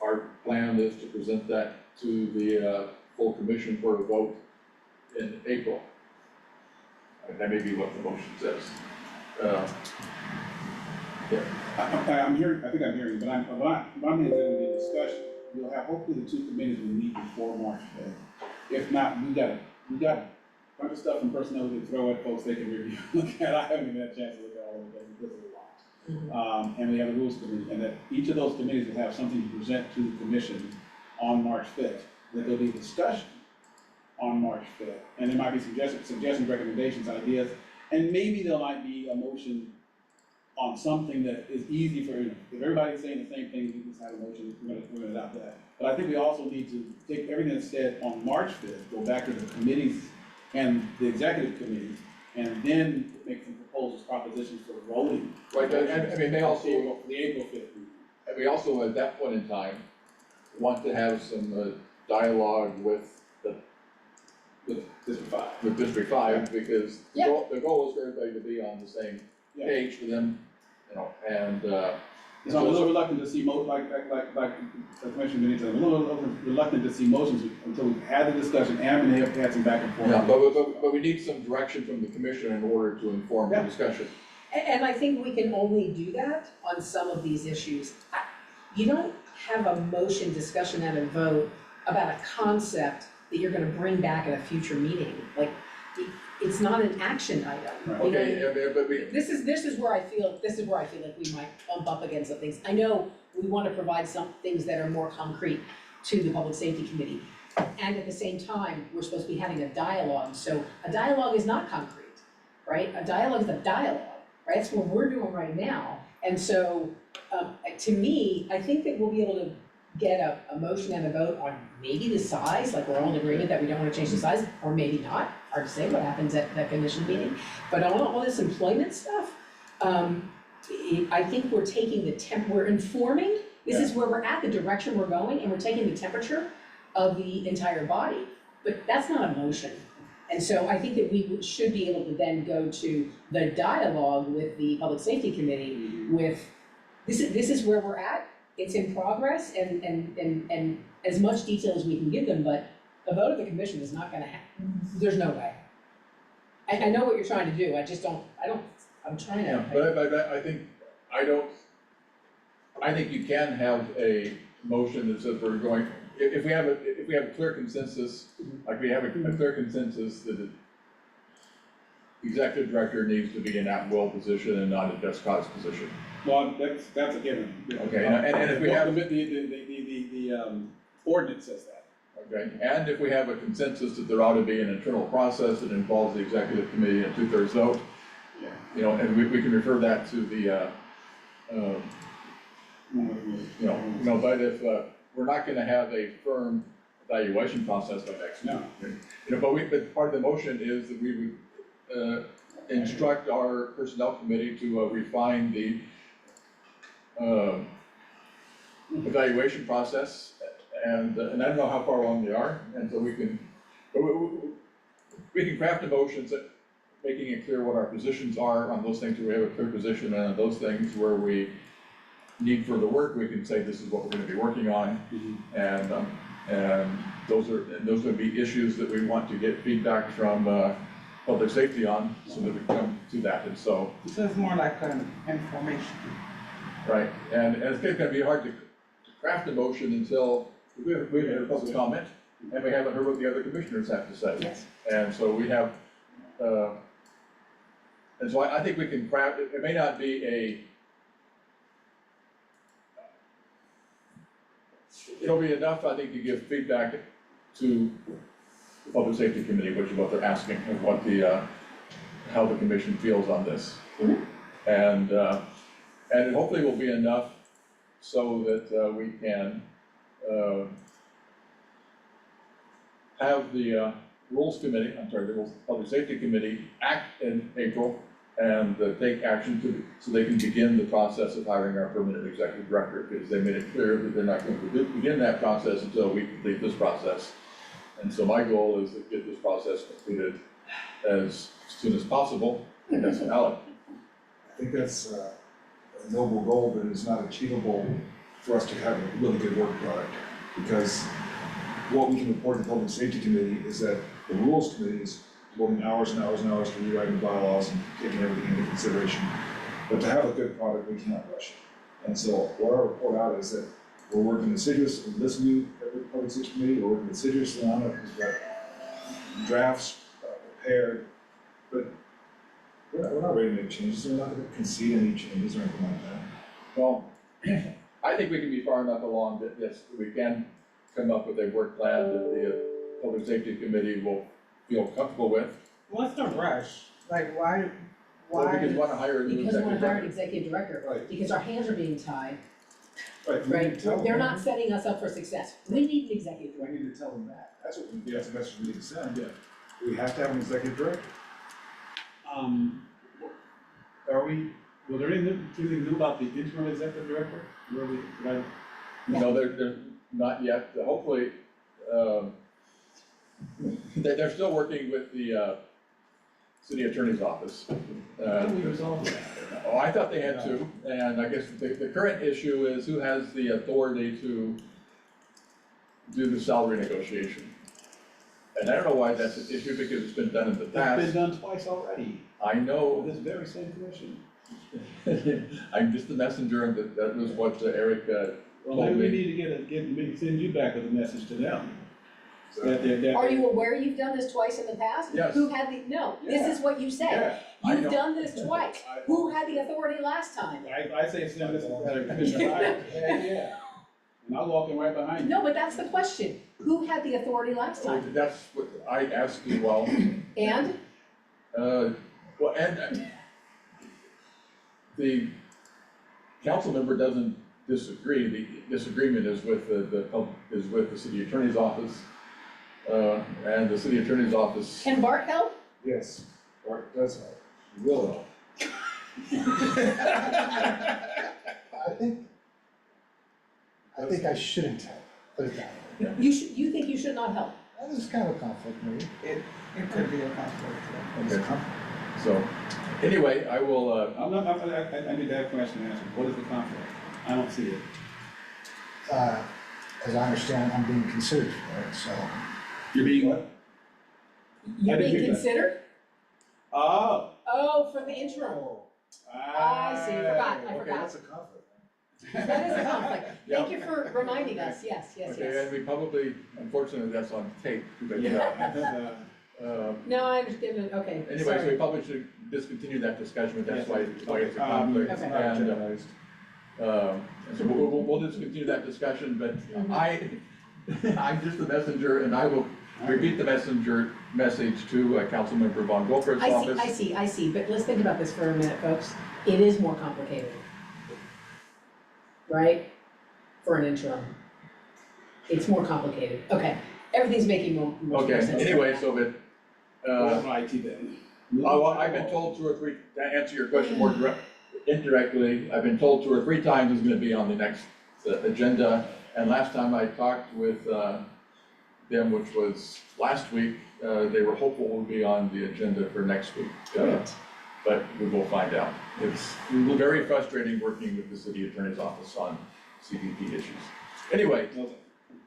our plan is to present that to the, full commission for a vote in April. And that may be what the motion says. I'm hearing, I think I'm hearing, but I'm thinking there will be a discussion. We'll have, hopefully the two committees will meet before March 5th. If not, we got a bunch of stuff from personnel we can throw at folks they can review, look at. I haven't even had a chance to look at all of it because of the launch. And we have a rules committee, and that each of those committees will have something to present to the commission on March 5th. That there'll be a discussion on March 5th, and there might be suggestions, recommendations, ideas, and maybe there might be a motion on something that is easy for, if everybody's saying the same thing, we just have a motion, we're gonna adopt that. But I think we also need to take everything that's said on March 5th, go back to the committees and the executive committees, and then make some proposals, propositions for voting. Right, and I mean, they also, The April 5th meeting. and we also, at that point in time, want to have some, dialogue with District 5. District 5, because Yeah. the goal is for everybody to be on the same Yeah. page for them, you know, and, So I'm a little reluctant to see like the Commissioner Benito, I'm a little reluctant to see motions until we've had the discussion and we have had some back and forth. yeah, but we need some direction from the commission in order to inform the Yeah. discussion. and I think we can only do that on some of these issues. You don't have a motion, discussion, and a vote about a concept that you're gonna bring back at a future meeting. Like, it's not an action item. Right. You know, Okay, yeah, but we, This is where I feel like we might bump up against some things. I know we want to provide some things that are more concrete to the Public Safety Committee. And at the same time, we're supposed to be having a dialogue, so a dialogue is not concrete, right? A dialogue is a dialogue, right? That's what we're doing right now. And so, to me, I think that we'll be able to get a motion and a vote on maybe the size, like we're all in agreement that we don't want to change the size, or maybe not. Hard to say what happens at that commission meeting. But on all this employment stuff, I think we're taking we're informing, this is where we're at, the direction we're going, and we're taking the temperature of the entire body. But that's not a motion. And so I think that we should be able to then go to the dialogue with the Public Safety Committee with, this is where we're at, it's in progress, and as much detail as we can give them, but a vote of the commission is not gonna happen. There's no way. I know what you're trying to do, I'm trying to. but I think you can have a motion that says we're going, if we have a clear consensus, like we have a clear consensus that the executive director needs to be in that will position and not a just cause position. Well, that's a given. Okay, and if we have, The ordinance says that. okay, and if we have a consensus that there ought to be an internal process that involves the executive committee and a 2/3 vote, Yeah. you know, and we can refer that to the, but if, we're not gonna have a firm evaluation process by next week. No. You know, but part of the motion is that we would, instruct our personnel committee to, refine the, evaluation process, and I don't know how far along they are, and so we can craft the motions that, making it clear what our positions are on those things where we have a clear position, and on those things where we need further work, we can say this is what we're gonna be working on, and those would be issues that we want to get feedback from, public safety on, so that we come to that, and so. So it's more like an information. Right, and it's gonna be hard to craft a motion until we have a public comment. and we haven't heard what the other commissioners have to say. Yes. And so we have, and so I think we can craft, it may not be it'll be enough, I think, to give feedback to the Public Safety Committee, which is what they're asking, and what how the commission feels on this. And it hopefully will be enough so that we can have the the Public Safety Committee act in April and take action so they can begin the process of hiring our permanent executive director, because they made it clear that they're not going to begin that process until we complete this process. And so my goal is to get this process completed as soon as possible, and that's Alec. I think that's a noble goal, but it's not achievable for us to have a really good work product. Because what we can report to the Public Safety Committee is that the Rules Committee is devoting hours and hours and hours to rewriting bylaws and taking everything into consideration. But to have a good product, we cannot rush it. And so what our report out is that we're working assiduously, listening to the Public Safety Committee, we're working assiduously on it, we've got drafts prepared, but we're not ready to make changes, we're not gonna concede any changes or anything like that. Well, I think we can be far enough along that, yes, we can come up with a work plan that the Public Safety Committee will feel comfortable with. What's the rush? Like, why? Well, because we want to hire a new Because we want executive to hire an director. executive director, Right. because our hands are being tied, Right, we need right? to tell them. They're not setting us up for success. We need an executive We director. need to tell them that, that's what that's the message we need to send. Yeah. We have to have an executive director. Are we, was there anything new about the interim executive director? Really, did I? No, they're not yet, hopefully, they're still working with the city attorney's office. How do we resolve that? Oh, I thought they had to, and I guess the current issue is who has the authority to do the salary negotiation. And I don't know why that's an issue, because it's been done in the It's been past. done twice already, I for know, this very same commission. I'm just the messenger, and that was what Eric Well, told maybe we me. need to maybe send you back with a message to them. So, That Are you aware you've done this twice in the past? Yes. Who had the, no, this is what you said. Yeah, I You've know. done this twice. I- Who had the authority last time? I say send this to Commissioner Byers. Yeah. And I'll walk in right behind you. No, but that's the question. Who had the authority last time? That's what I asked as well. And? Well, and the council member doesn't disagree, the disagreement is with the city attorney's office. And the city attorney's office, Can Bart help? yes, Art does help, he will help. I think I shouldn't have, put it that way. You think you should not help? That is kind of a conflict, maybe. It could be a conflict. okay, so, anyway, I will, I need that question answered. What is the conflict? I don't see it. As I understand, I'm being considered for it, so. You're being what? You're I didn't being hear that. considered? Oh. Oh, for the interim. I see, forgot, I Okay, forgot. that's a conflict. That is a conflict. Yeah. Thank you for reminding us. Yes, yes, okay, yes. and we probably, unfortunately, that's on tape, but, No, I understand it. Okay, anyway, so we sorry. probably should discontinue that discussion, that's why it's a Okay, conflict. okay. And, and so we'll discontinue that discussion, but I'm just the messenger, and I will repeat the message to Councilmember Von Goldberg's office. I see, but let's think about this for a minute, folks. It is more complicated. Right? For an interim. It's more complicated. Okay, everything's making more Okay, sense. anyway, so that, IT then. well, I've been told 2 or 3, to answer your question more indirectly, I've been told 2 or 3 times it's gonna be on the next agenda. And last time I talked with them, which was last week, they were hopeful it will be on the agenda for next week. Great. But we will find out. It's very frustrating working with the city attorney's office on CBP issues. Anyway,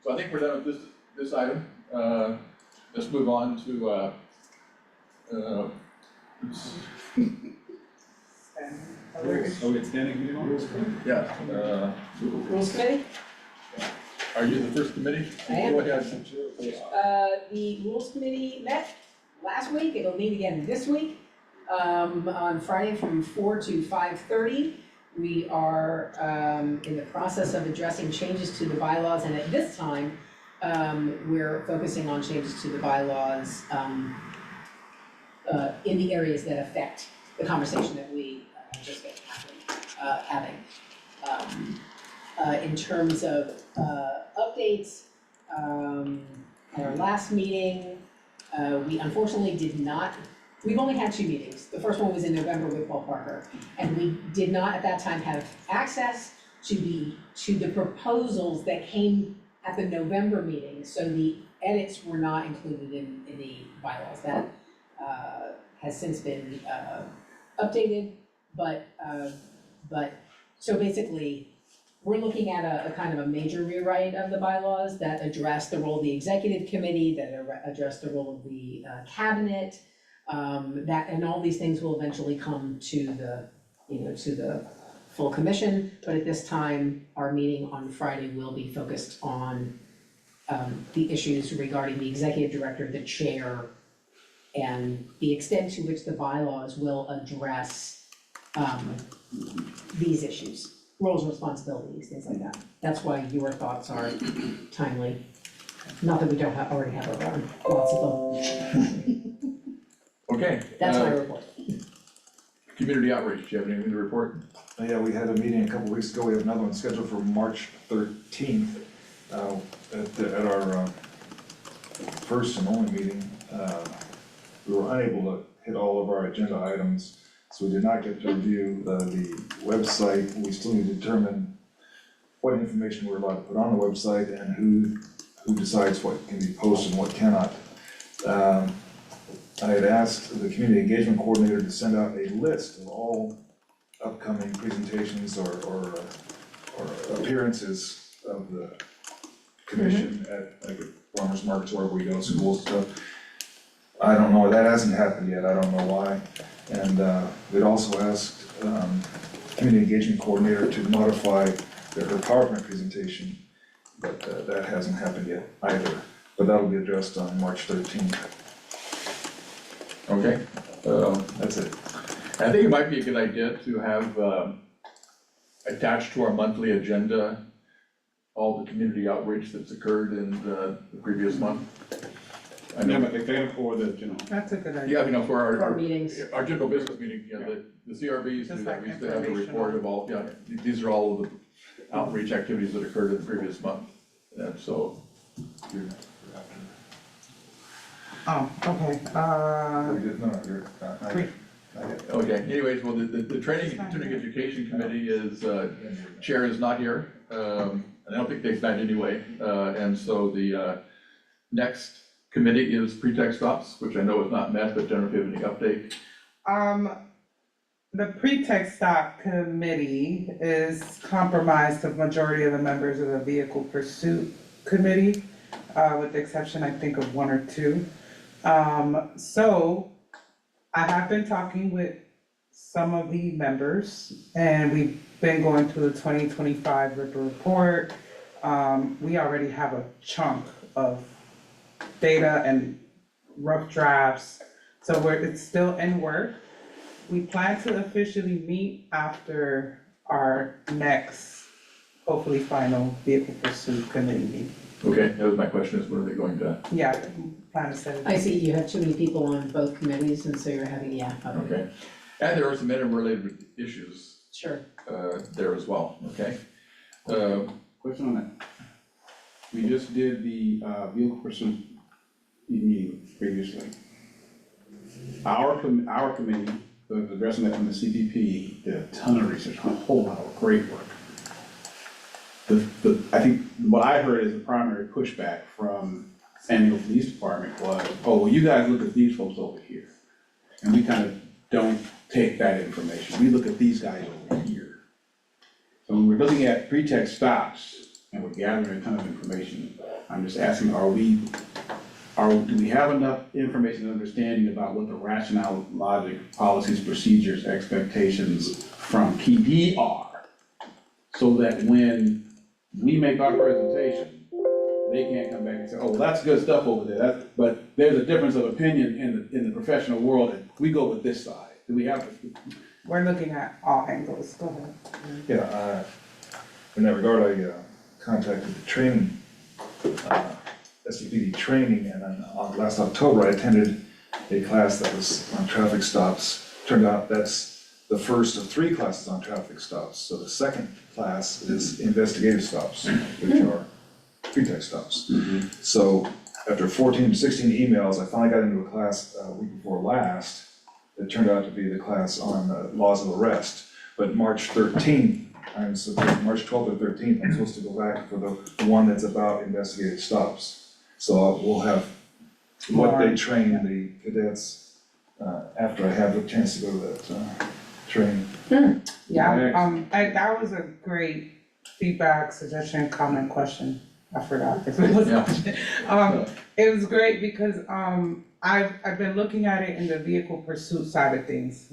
so I think we're done with this item. Let's move on to, Oh, it's standing committee members? yeah, Rules committee? Are you the first committee? I am. Go ahead. The Rules Committee met last week, it'll meet again this week, on Friday from 4 to 5:30. We are, in the process of addressing changes to the bylaws, and at this time, we're focusing on changes to the bylaws, in the areas that affect the conversation that we just been having. In terms of, updates, at our last meeting, we unfortunately did not, we've only had 2 meetings. The first one was in November with Paul Parker. And we did not at that time have access to the proposals that came at the November meeting. So the edits were not included in the bylaws. That has since been updated. But so basically, we're looking at a kind of a major rewrite of the bylaws that address the role of the executive committee, that address the role of the cabinet, that, and all these things will eventually come to the full commission. But at this time, our meeting on Friday will be focused on the issues regarding the executive director, the chair, and the extent to which the bylaws will address these issues. Roles and responsibilities, things like that. That's why your thoughts are timely. Not that we don't already have our own, lots of them. Okay. That's my report. Community outreach, do you have anything to report? Yeah, we had a meeting a couple weeks ago, we have another one scheduled for March 13th, at our first and only meeting. We were unable to hit all of our agenda items, so we did not get to review the website. We still need to determine what information we're allowed to put on the website and who decides what can be posted and what cannot. I had asked the community engagement coordinator to send out a list of all upcoming presentations or appearances of the commission at like farmers markets, wherever we go, schools, stuff. I don't know, that hasn't happened yet, I don't know why. And we'd also asked community engagement coordinator to modify her PowerPoint presentation, but that hasn't happened yet either. But that'll be addressed on March 13th. Okay. That's it. I think it might be a good idea to have attached to our monthly agenda all the community outreach that's occurred in the previous month. I Yeah, know, but they can for the general. That's a good idea. yeah, you know, for For our our meetings. general business meeting, yeah, the CRBs, Just do that. like We used to have a report informational. of all, yeah, these are all of the outreach activities that occurred in the previous month. And so, Oh, okay, okay, anyways, well, the Training and Continuing Education Committee is, chair is not here. And I don't think they've met anyway, and so the next committee is pretext ops, which I know is not met, but Jennifer, if you have any update? the pretext stop committee is comprised of majority of the members of the vehicle pursuit committee, with the exception, I think, of 1 or 2. So I have been talking with some of the members, and we've been going through the 2025 report. We already have a chunk of data and rough drafts, so it's still in work. We plan to officially meet after our next, hopefully final vehicle pursuit committee meeting. Okay, that was my question, is when are they going to, Yeah, plan to set it. I see you have too many people on both committees, and so you're having, yeah, okay. And there are some interrelated issues sure. there as well, okay? Question on that. We just did the vehicle pursuit meeting previously. Our committee, addressing that from the CPP, did a ton of research, a whole lot of great work. I think what I heard as the primary pushback from San Diego Police Department was, oh, well, you guys look at these folks over here. And we kind of don't take that information. We look at these guys over here. So when we're looking at pretext stops and we're gathering a ton of information, I'm just asking, do we have enough information and understanding about what the rationale, logic, policies, procedures, expectations from PD are? So that when we make our presentation, they can't come back and say, oh, well, that's good stuff over there, but there's a difference of opinion in the professional world, and we go with this side. Do we have, We're looking at all angles, go ahead. Yeah, in that regard, I contacted the training, SCPD training, and then last October, I attended a class that was on traffic stops. Turned out that's the first of 3 classes on traffic stops. So the second class is investigative stops, which are pretext stops. So after 14 to 16 emails, I finally got into a class a week before last. It turned out to be the class on laws of arrest. But March 13th, March 12th or 13th, I'm supposed to go back for the one that's about investigative stops. So we'll have what they train the cadets after I have the chance to go to that training. Yeah, that was a great feedback, suggestion, comment, question. I forgot if it was a Yeah. question. It was great because, I've been looking at it in the vehicle pursuit side of things,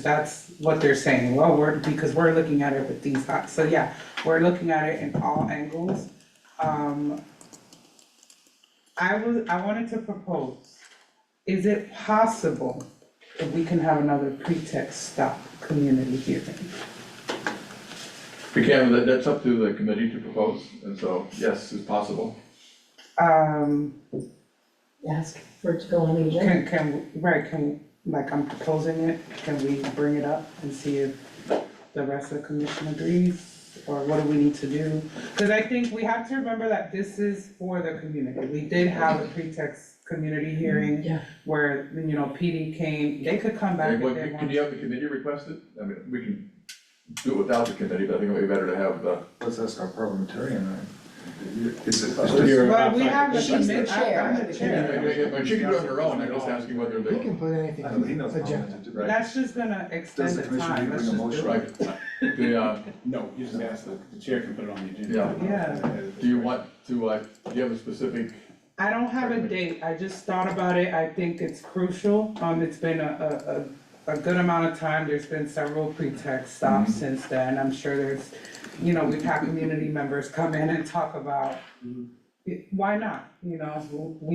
that's what they're saying. Well, because we're looking at it with these eyes. So yeah, we're looking at it in all angles. I wanted to propose, is it possible if we can have another pretext stop community hearing? We can, that's up to the committee to propose, and so, yes, it's possible. Ask for it to go on the agenda. Like I'm proposing it, can we bring it up and see if the rest of the commission agrees? Or what do we need to do? Because I think we have to remember that this is for the community. We did have a pretext community hearing Yeah. where, PD came, they could come back if they Can want. you have the committee request it? I mean, we can do it without the committee, but I think it would be better to have the. Let's ask our parliamentarian. Is it? So you're- But we have the She's the committee, I'm chair. the chair. But she can do it on her own, I'm just asking whether He they. can put anything He on knows the how agenda. to do Right. it. That's just gonna extend Does the the commission time, need to let's bring a just do motion? it. Right, the, no, you just ask the chair can put it on the agenda. Yeah. Do you want to, do you have a specific, I don't have a date, I just thought about it, I think it's crucial, it's been a good amount of time, there's been several pretext stops since then, I'm sure there's, we've had community members come in and talk about, why not, we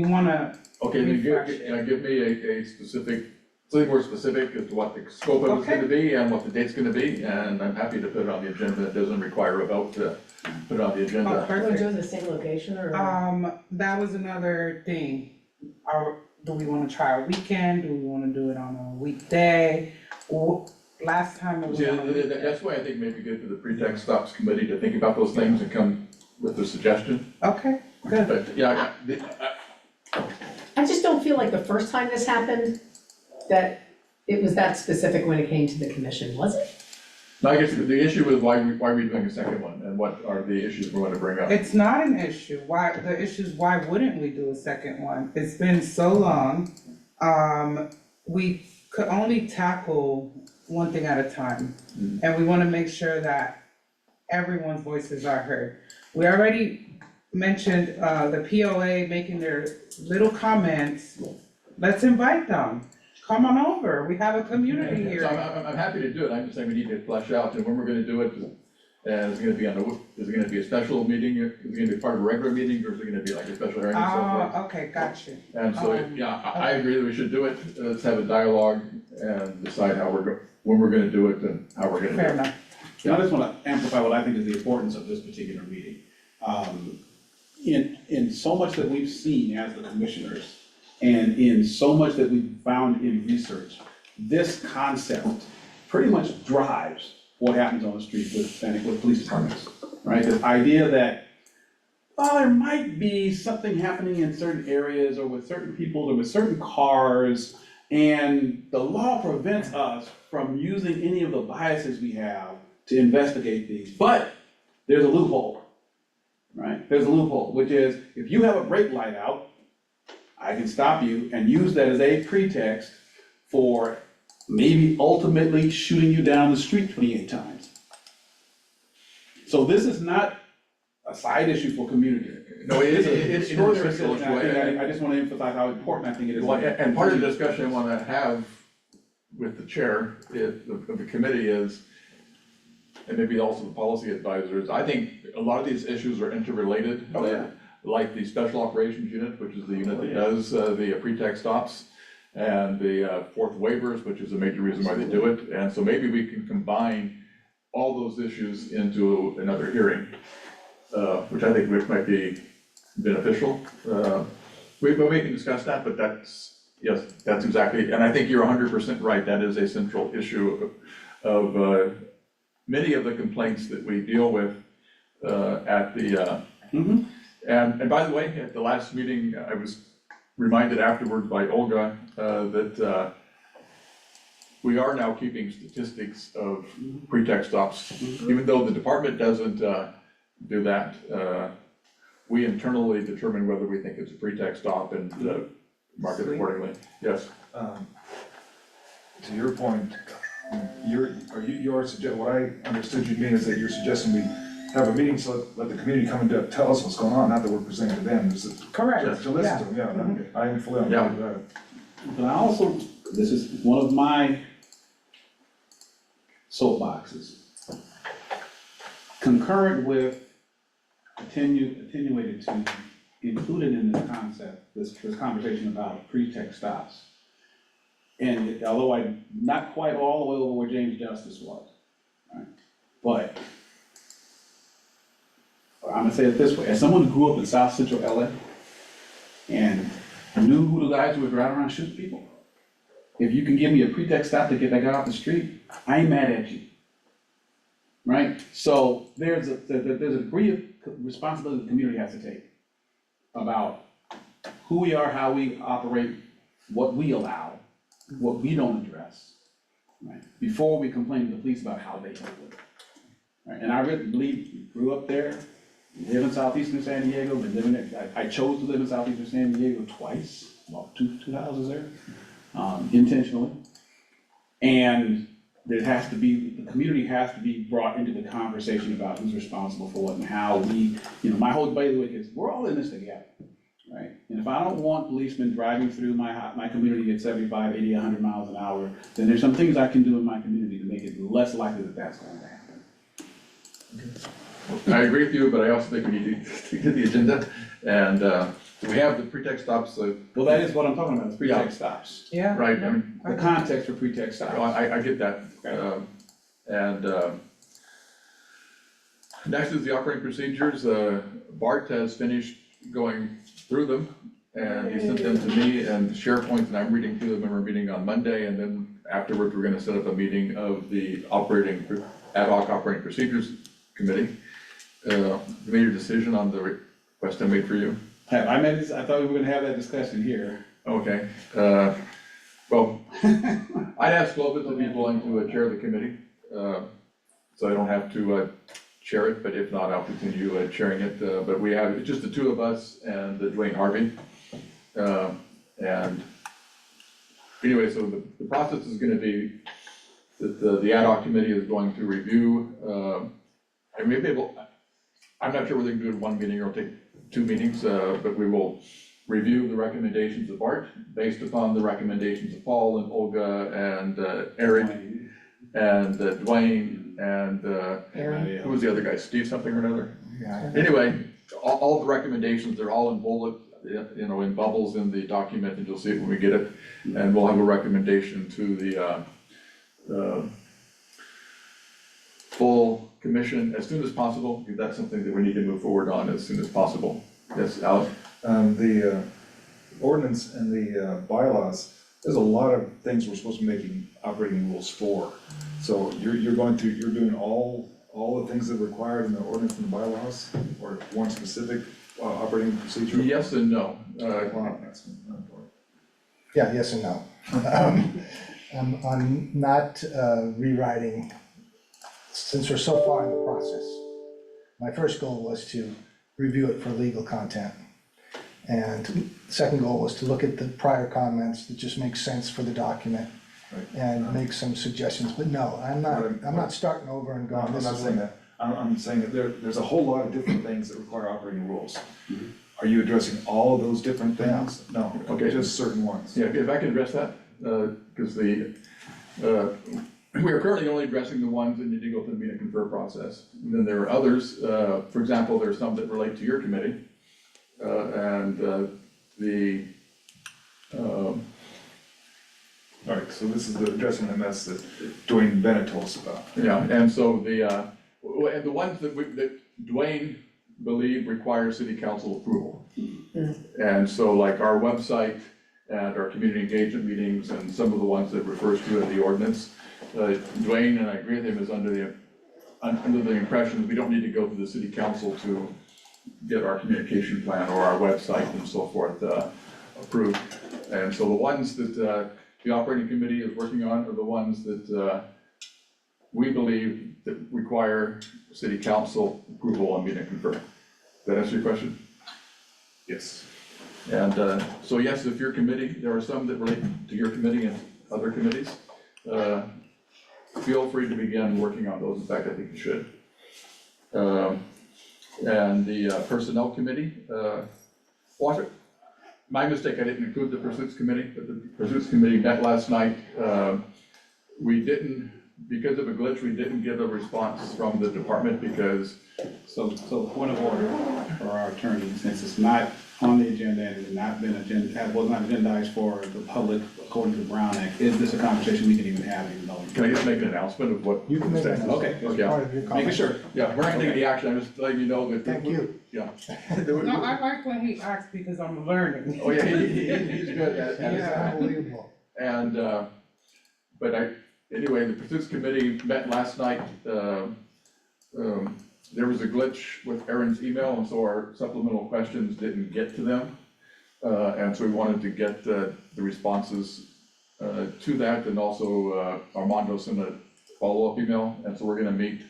wanna, okay, then Refresh give me a specific, something more specific as to what the scope of it's Okay. gonna be and what the date's gonna be, and I'm happy to put it on the agenda, it doesn't require a vote to put it on the oh, agenda. We're perfect. doing the same location or? That was another thing, do we wanna try a weekend, do we wanna do it on a weekday? Last time it was See, on a weekday. that's why I think maybe good for the pretext stops committee to think about those things and come with a suggestion, Okay, good. but, yeah, I just don't feel like the first time this happened, that it was that specific when it came to the commission, was it? no, I guess the issue is why are we doing a second one, and what are the issues we wanna bring up? It's not an issue, the issue is why wouldn't we do a second one? It's been so long, we could only tackle one thing at a time. And we wanna make sure that everyone's voices are heard. We already mentioned, the POA making their little comments, let's invite them. Come on over, we have a community So here. I'm happy to do it, I'm just saying we need to flesh out, and when we're gonna do it, and is it gonna be is it gonna be a special meeting, is it gonna be part of a regular meeting, or is it gonna be like a special hearing and so forth? Okay, got you. And so, yeah, I agree that we should do it, let's have a dialogue and decide when we're gonna do it and how we're gonna do it. Fair enough. I just wanna amplify what I think is the importance of this particular meeting. In so much that we've seen as the commissioners, and in so much that we've found in research, this concept pretty much drives what happens on the street with police departments, right? The idea that, well, there might be something happening in certain areas, or with certain people, or with certain cars, and the law prevents us from using any of the biases we have to investigate these, but there's a loophole, right? There's a loophole, which is, if you have a brake light out, I can stop you and use that as a pretext for maybe ultimately shooting you down the street 28 times. So this is not a side issue for community. No, it is, It's an it's extraordinary critical issue, and issue, I just wanna emphasize how important I think it is. and part of the discussion I wanna have with the chair of the committee is, and maybe also the policy advisors, I think a lot of these issues are interrelated. Oh, yeah. like the Special Operations Unit, which is the unit that does the pretext stops, and the fourth waivers, which is a major reason why they do it. And so maybe we can combine all those issues into another hearing, which I think might be beneficial. We can discuss that, but yes, that's exactly, and I think you're 100% right, that is a central issue of many of the complaints that we deal with at the, and by the way, at the last meeting, I was reminded afterwards by Olga that we are now keeping statistics of pretext stops, even though the department doesn't do that. We internally determine whether we think it's a pretext stop and mark it accordingly. Yes. To your point, what I understood you mean is that you're suggesting we have a meeting, so let the community come and tell us what's going on, not that we're presenting to them, just Correct. to listen to them, yeah, I am fully on board with that. But I also, this is one of my soapboxes. Concurrent with attenuated to included in this concept, this conversation about pretext stops. And although I'm not quite all the way over where James Justice was, right? But I'm gonna say it this way, as someone who grew up in South Central LA and knew who the guys who would drive around shooting people, if you can give me a pretext stop to get that guy off the street, I ain't mad at you. Right? So there's a degree of responsibility the community has to take about who we are, how we operate, what we allow, what we don't address, right? Before we complain to the police about how they handle it. Right? And I really believe, grew up there, live in southeastern San Diego, been living there. I chose to live in southeastern San Diego twice, bought two houses there, intentionally. And there has to be, the community has to be brought into the conversation about who's responsible for what and how we, my whole bailiwick is, we're all in this together, right? And if I don't want policemen driving through my community at 75, 80, 100 miles an hour, then there's some things I can do in my community to make it less likely that that's going to happen. I agree with you, but I also think we need to get the agenda, and we have the pretext stops, Well, that is what I'm talking about, is pretext stops. Yeah. right, I mean, The context for pretext stops. I get that. Okay. Next is the operating procedures. Bart has finished going through them, and he sent them to me and SharePoint, and I'm reading through them, and we're meeting on Monday, and then afterwards, we're gonna set up a meeting of the ad hoc operating procedures committee. You made your decision on the request I made for you? I meant this, I thought we were gonna have that discussion here. Okay, well, I'd ask Clovis to be willing to chair the committee, so I don't have to chair it, but if not, I'll continue chairing it. But we have, it's just the two of us and Dwayne Harvey. And anyway, so the process is gonna be that the ad hoc committee is going to review, and maybe I'm not sure whether we can do it in one meeting or take 2 meetings, but we will review the recommendations of Art based upon the recommendations of Paul and Olga and Eric and Dwayne and who was the other guy, Steve something or another? Yeah. Anyway, all the recommendations, they're all in bullet, in bubbles in the document, and you'll see it when we get it. And we'll have a recommendation to the full commission as soon as possible, because that's something that we need to move forward on as soon as possible. Yes, Alex? The ordinance and the bylaws, there's a lot of things we're supposed to be making operating rules for. So you're doing all the things that are required in the ordinance and the bylaws, or one specific operating procedure? Yes and no. Wow, that's important. Yeah, yes and no. I'm not rewriting, since we're so far in the process. My first goal was to review it for legal content. And the second goal was to look at the prior comments that just make sense for the document Right. and make some suggestions, but no, I'm not starting over and No, going, I'm this not is saying what. that, I'm saying that there's a whole lot of different things that require operating rules. Are you addressing all of those different things? No, Okay. just certain ones. Yeah, if I can address that, because we are currently only addressing the ones that need to go through the meet and confer process. And then there are others, for example, there are some that relate to your committee. the, All right, so this is the addressing the mess that Dwayne Bennett told us about. yeah, and so the ones that Dwayne believed require city council approval. And so like our website and our community engagement meetings and some of the ones that refers to in the ordinance, Dwayne, and I agree with him, is under the impression that we don't need to go to the city council to get our communication plan or our website and so forth approved. And so the ones that the operating committee is working on are the ones that we believe that require city council approval on meeting and confer. Does that answer your question? Yes. And so yes, if your committee, there are some that relate to your committee and other committees, feel free to begin working on those. In fact, I think you should. And the personnel committee, my mistake, I didn't include the pursuits committee, but the pursuits committee met last night. We didn't, because of a glitch, we didn't get a response from the department because. So point of order for our attorney, since it's not on the agenda and has not been was not agendized for the public according to the Brown Act, is this a conversation we can even have even though? Can I just make an announcement of what? You can make that. that. Okay, As okay. part of your Making comment. sure. Yeah, we're not gonna take any action, I'm just letting you know that. Thank you. Yeah. No, I like when he asks because I'm learning. Oh, yeah, he's good at his. Yeah. Unbelievable. And, but anyway, the pursuits committee met last night. There was a glitch with Aaron's email, and so our supplemental questions didn't get to them. And so we wanted to get the responses to that, and also Armando sent a follow-up email, and so we're gonna meet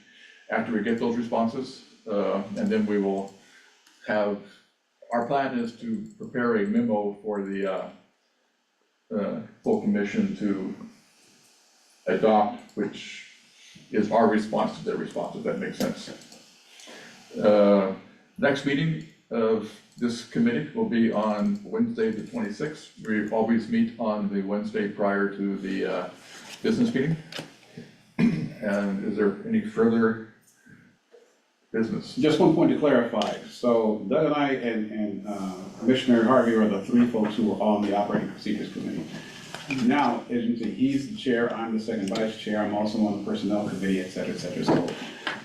after we get those responses. And then we will have, our plan is to prepare a memo for the full commission to adopt, which is our response to their response, if that makes sense. Next meeting of this committee will be on Wednesday, the 26th. We always meet on the Wednesday prior to the business meeting. And is there any further business? Just one point to clarify, so Doug and I and Commissioner Harvey are the three folks who are on the Operating Procedures Committee. Now, as you can see, he's the chair, I'm the second vice chair, I'm also on the Personnel Committee, et cetera, so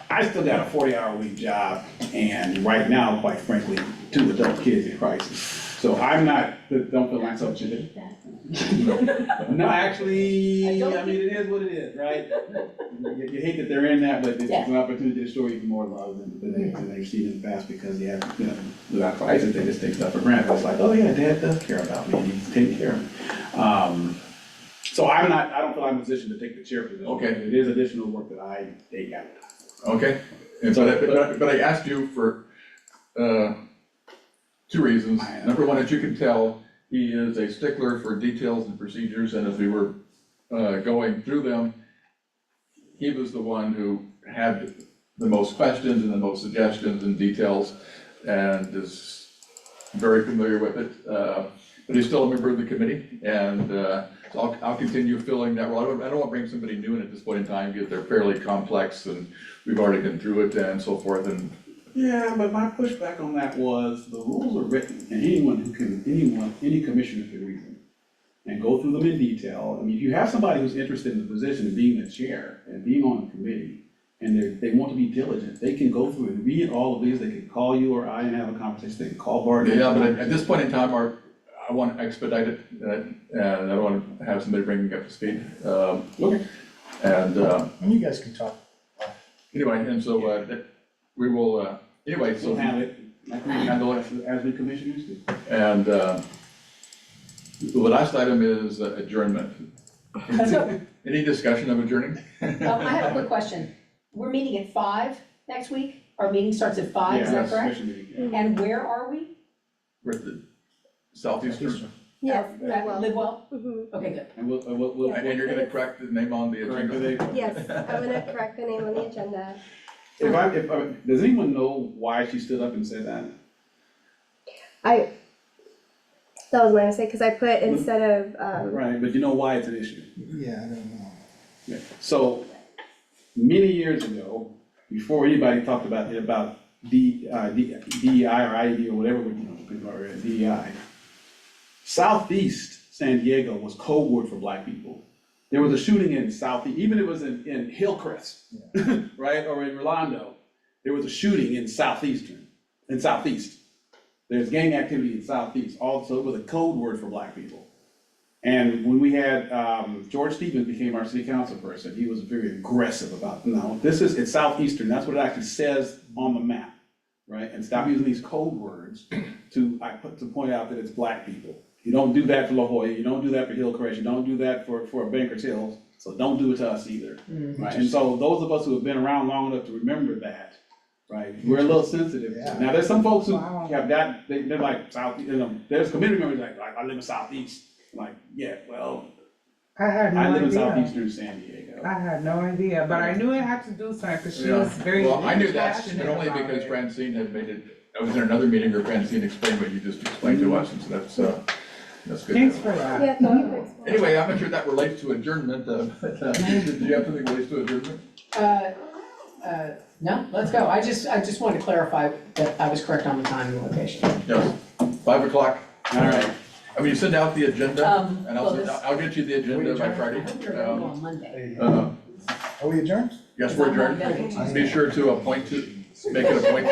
I still got a 40-hour-a-week job, and right now, quite frankly, 2 adult kids in crisis. So I'm not, don't feel like so today. No, actually, I mean, it is what it is, right? You hate that they're in that, but it's an opportunity to show even more love than they've seen in the past, because they have, without crisis, they just take stuff for granted. It's like, oh yeah, Dad does care about me, he's taking care of me. So I don't feel I'm in a position to take the chair position. Okay. It is additional work that I take out. Okay, and so, but I asked you for 2 reasons. Number one, as you can tell, he is a stickler for details and procedures, and as we were going through them, he was the one who had the most questions and the most suggestions and details, and is very familiar with it. But he's still a member of the committee, and so I'll continue filling that role. I don't want to bring somebody new in at this point in time, because they're fairly complex, and we've already been through it and so forth, and. Yeah, but my pushback on that was the rules are written, and any commissioner can read them and go through them in detail. I mean, if you have somebody who's interested in the position of being the chair and being on a committee, and they want to be diligent, they can go through and read all of these. They can call you or I and have a conversation. They can call Bart. Yeah, but at this point in time, I want to expedite it, and I don't want to have somebody bring me up to speed. Okay. And And you guys can talk. anyway, and so we will, anyway, So so. handle it, like we handle it as we commissioners do. And the last item is adjournment. Any discussion of adjourning? I have a quick question. We're meeting at 5 next week? Our meeting starts at 5, is that correct? And where are we? We're at the southeastern, Yes, At well. Live Well? Mhm. Okay, good. And we'll. and you're gonna correct the name on the Correct, agenda? Yes, I'm gonna correct the name on the agenda. Does anyone know why she stood up and said that? That was my mistake, because I put instead of, Right, but you know why it's an issue? Yeah, I don't know. Yeah. So, many years ago, before anybody talked about DEI or IED or whatever, people are in DEI. Southeast San Diego was code word for black people. There was a shooting in Southeast, even if it was in Hillcrest, right, or in Rolando, there was a shooting in Southeast. There's gang activity in Southeast, also it was a code word for black people. And when we had, George Stevens became our city council person, he was very aggressive about, no, it's Southeastern, that's what it actually says on the map, right? And stop using these code words to point out that it's black people. You don't do that for La Jolla, you don't do that for Hillcrest, you don't do that for Bankers Hills, so don't do it to us either, right? And so those of us who have been around long enough to remember that, right, we're a little sensitive. Yeah. Now, there's some folks who have that, they're like South, there's community members like, I live in Southeast. I'm like, yeah, well, I had no I live in idea. Southeastern San Diego. I had no idea, but I knew it had to do something, because she Yeah. was very Well, I knew that, passionate but only about because it. Francine had made it, I was in another meeting where Francine explained what you just explained to us, and so that's good. Thanks for that. Yeah, thank you for explaining. Anyway, I'm not sure that relates to adjournment, did you have something relates to adjournment? No, let's go. I just wanted to clarify that I was correct on the time and location. Yes, 5 o'clock, All right, I mean, you send out the agenda, and well, this- I'll get you the agenda by Friday. I hope you're available on Monday. Are we adjourned? Yes, we're adjourned, be sure to make it a point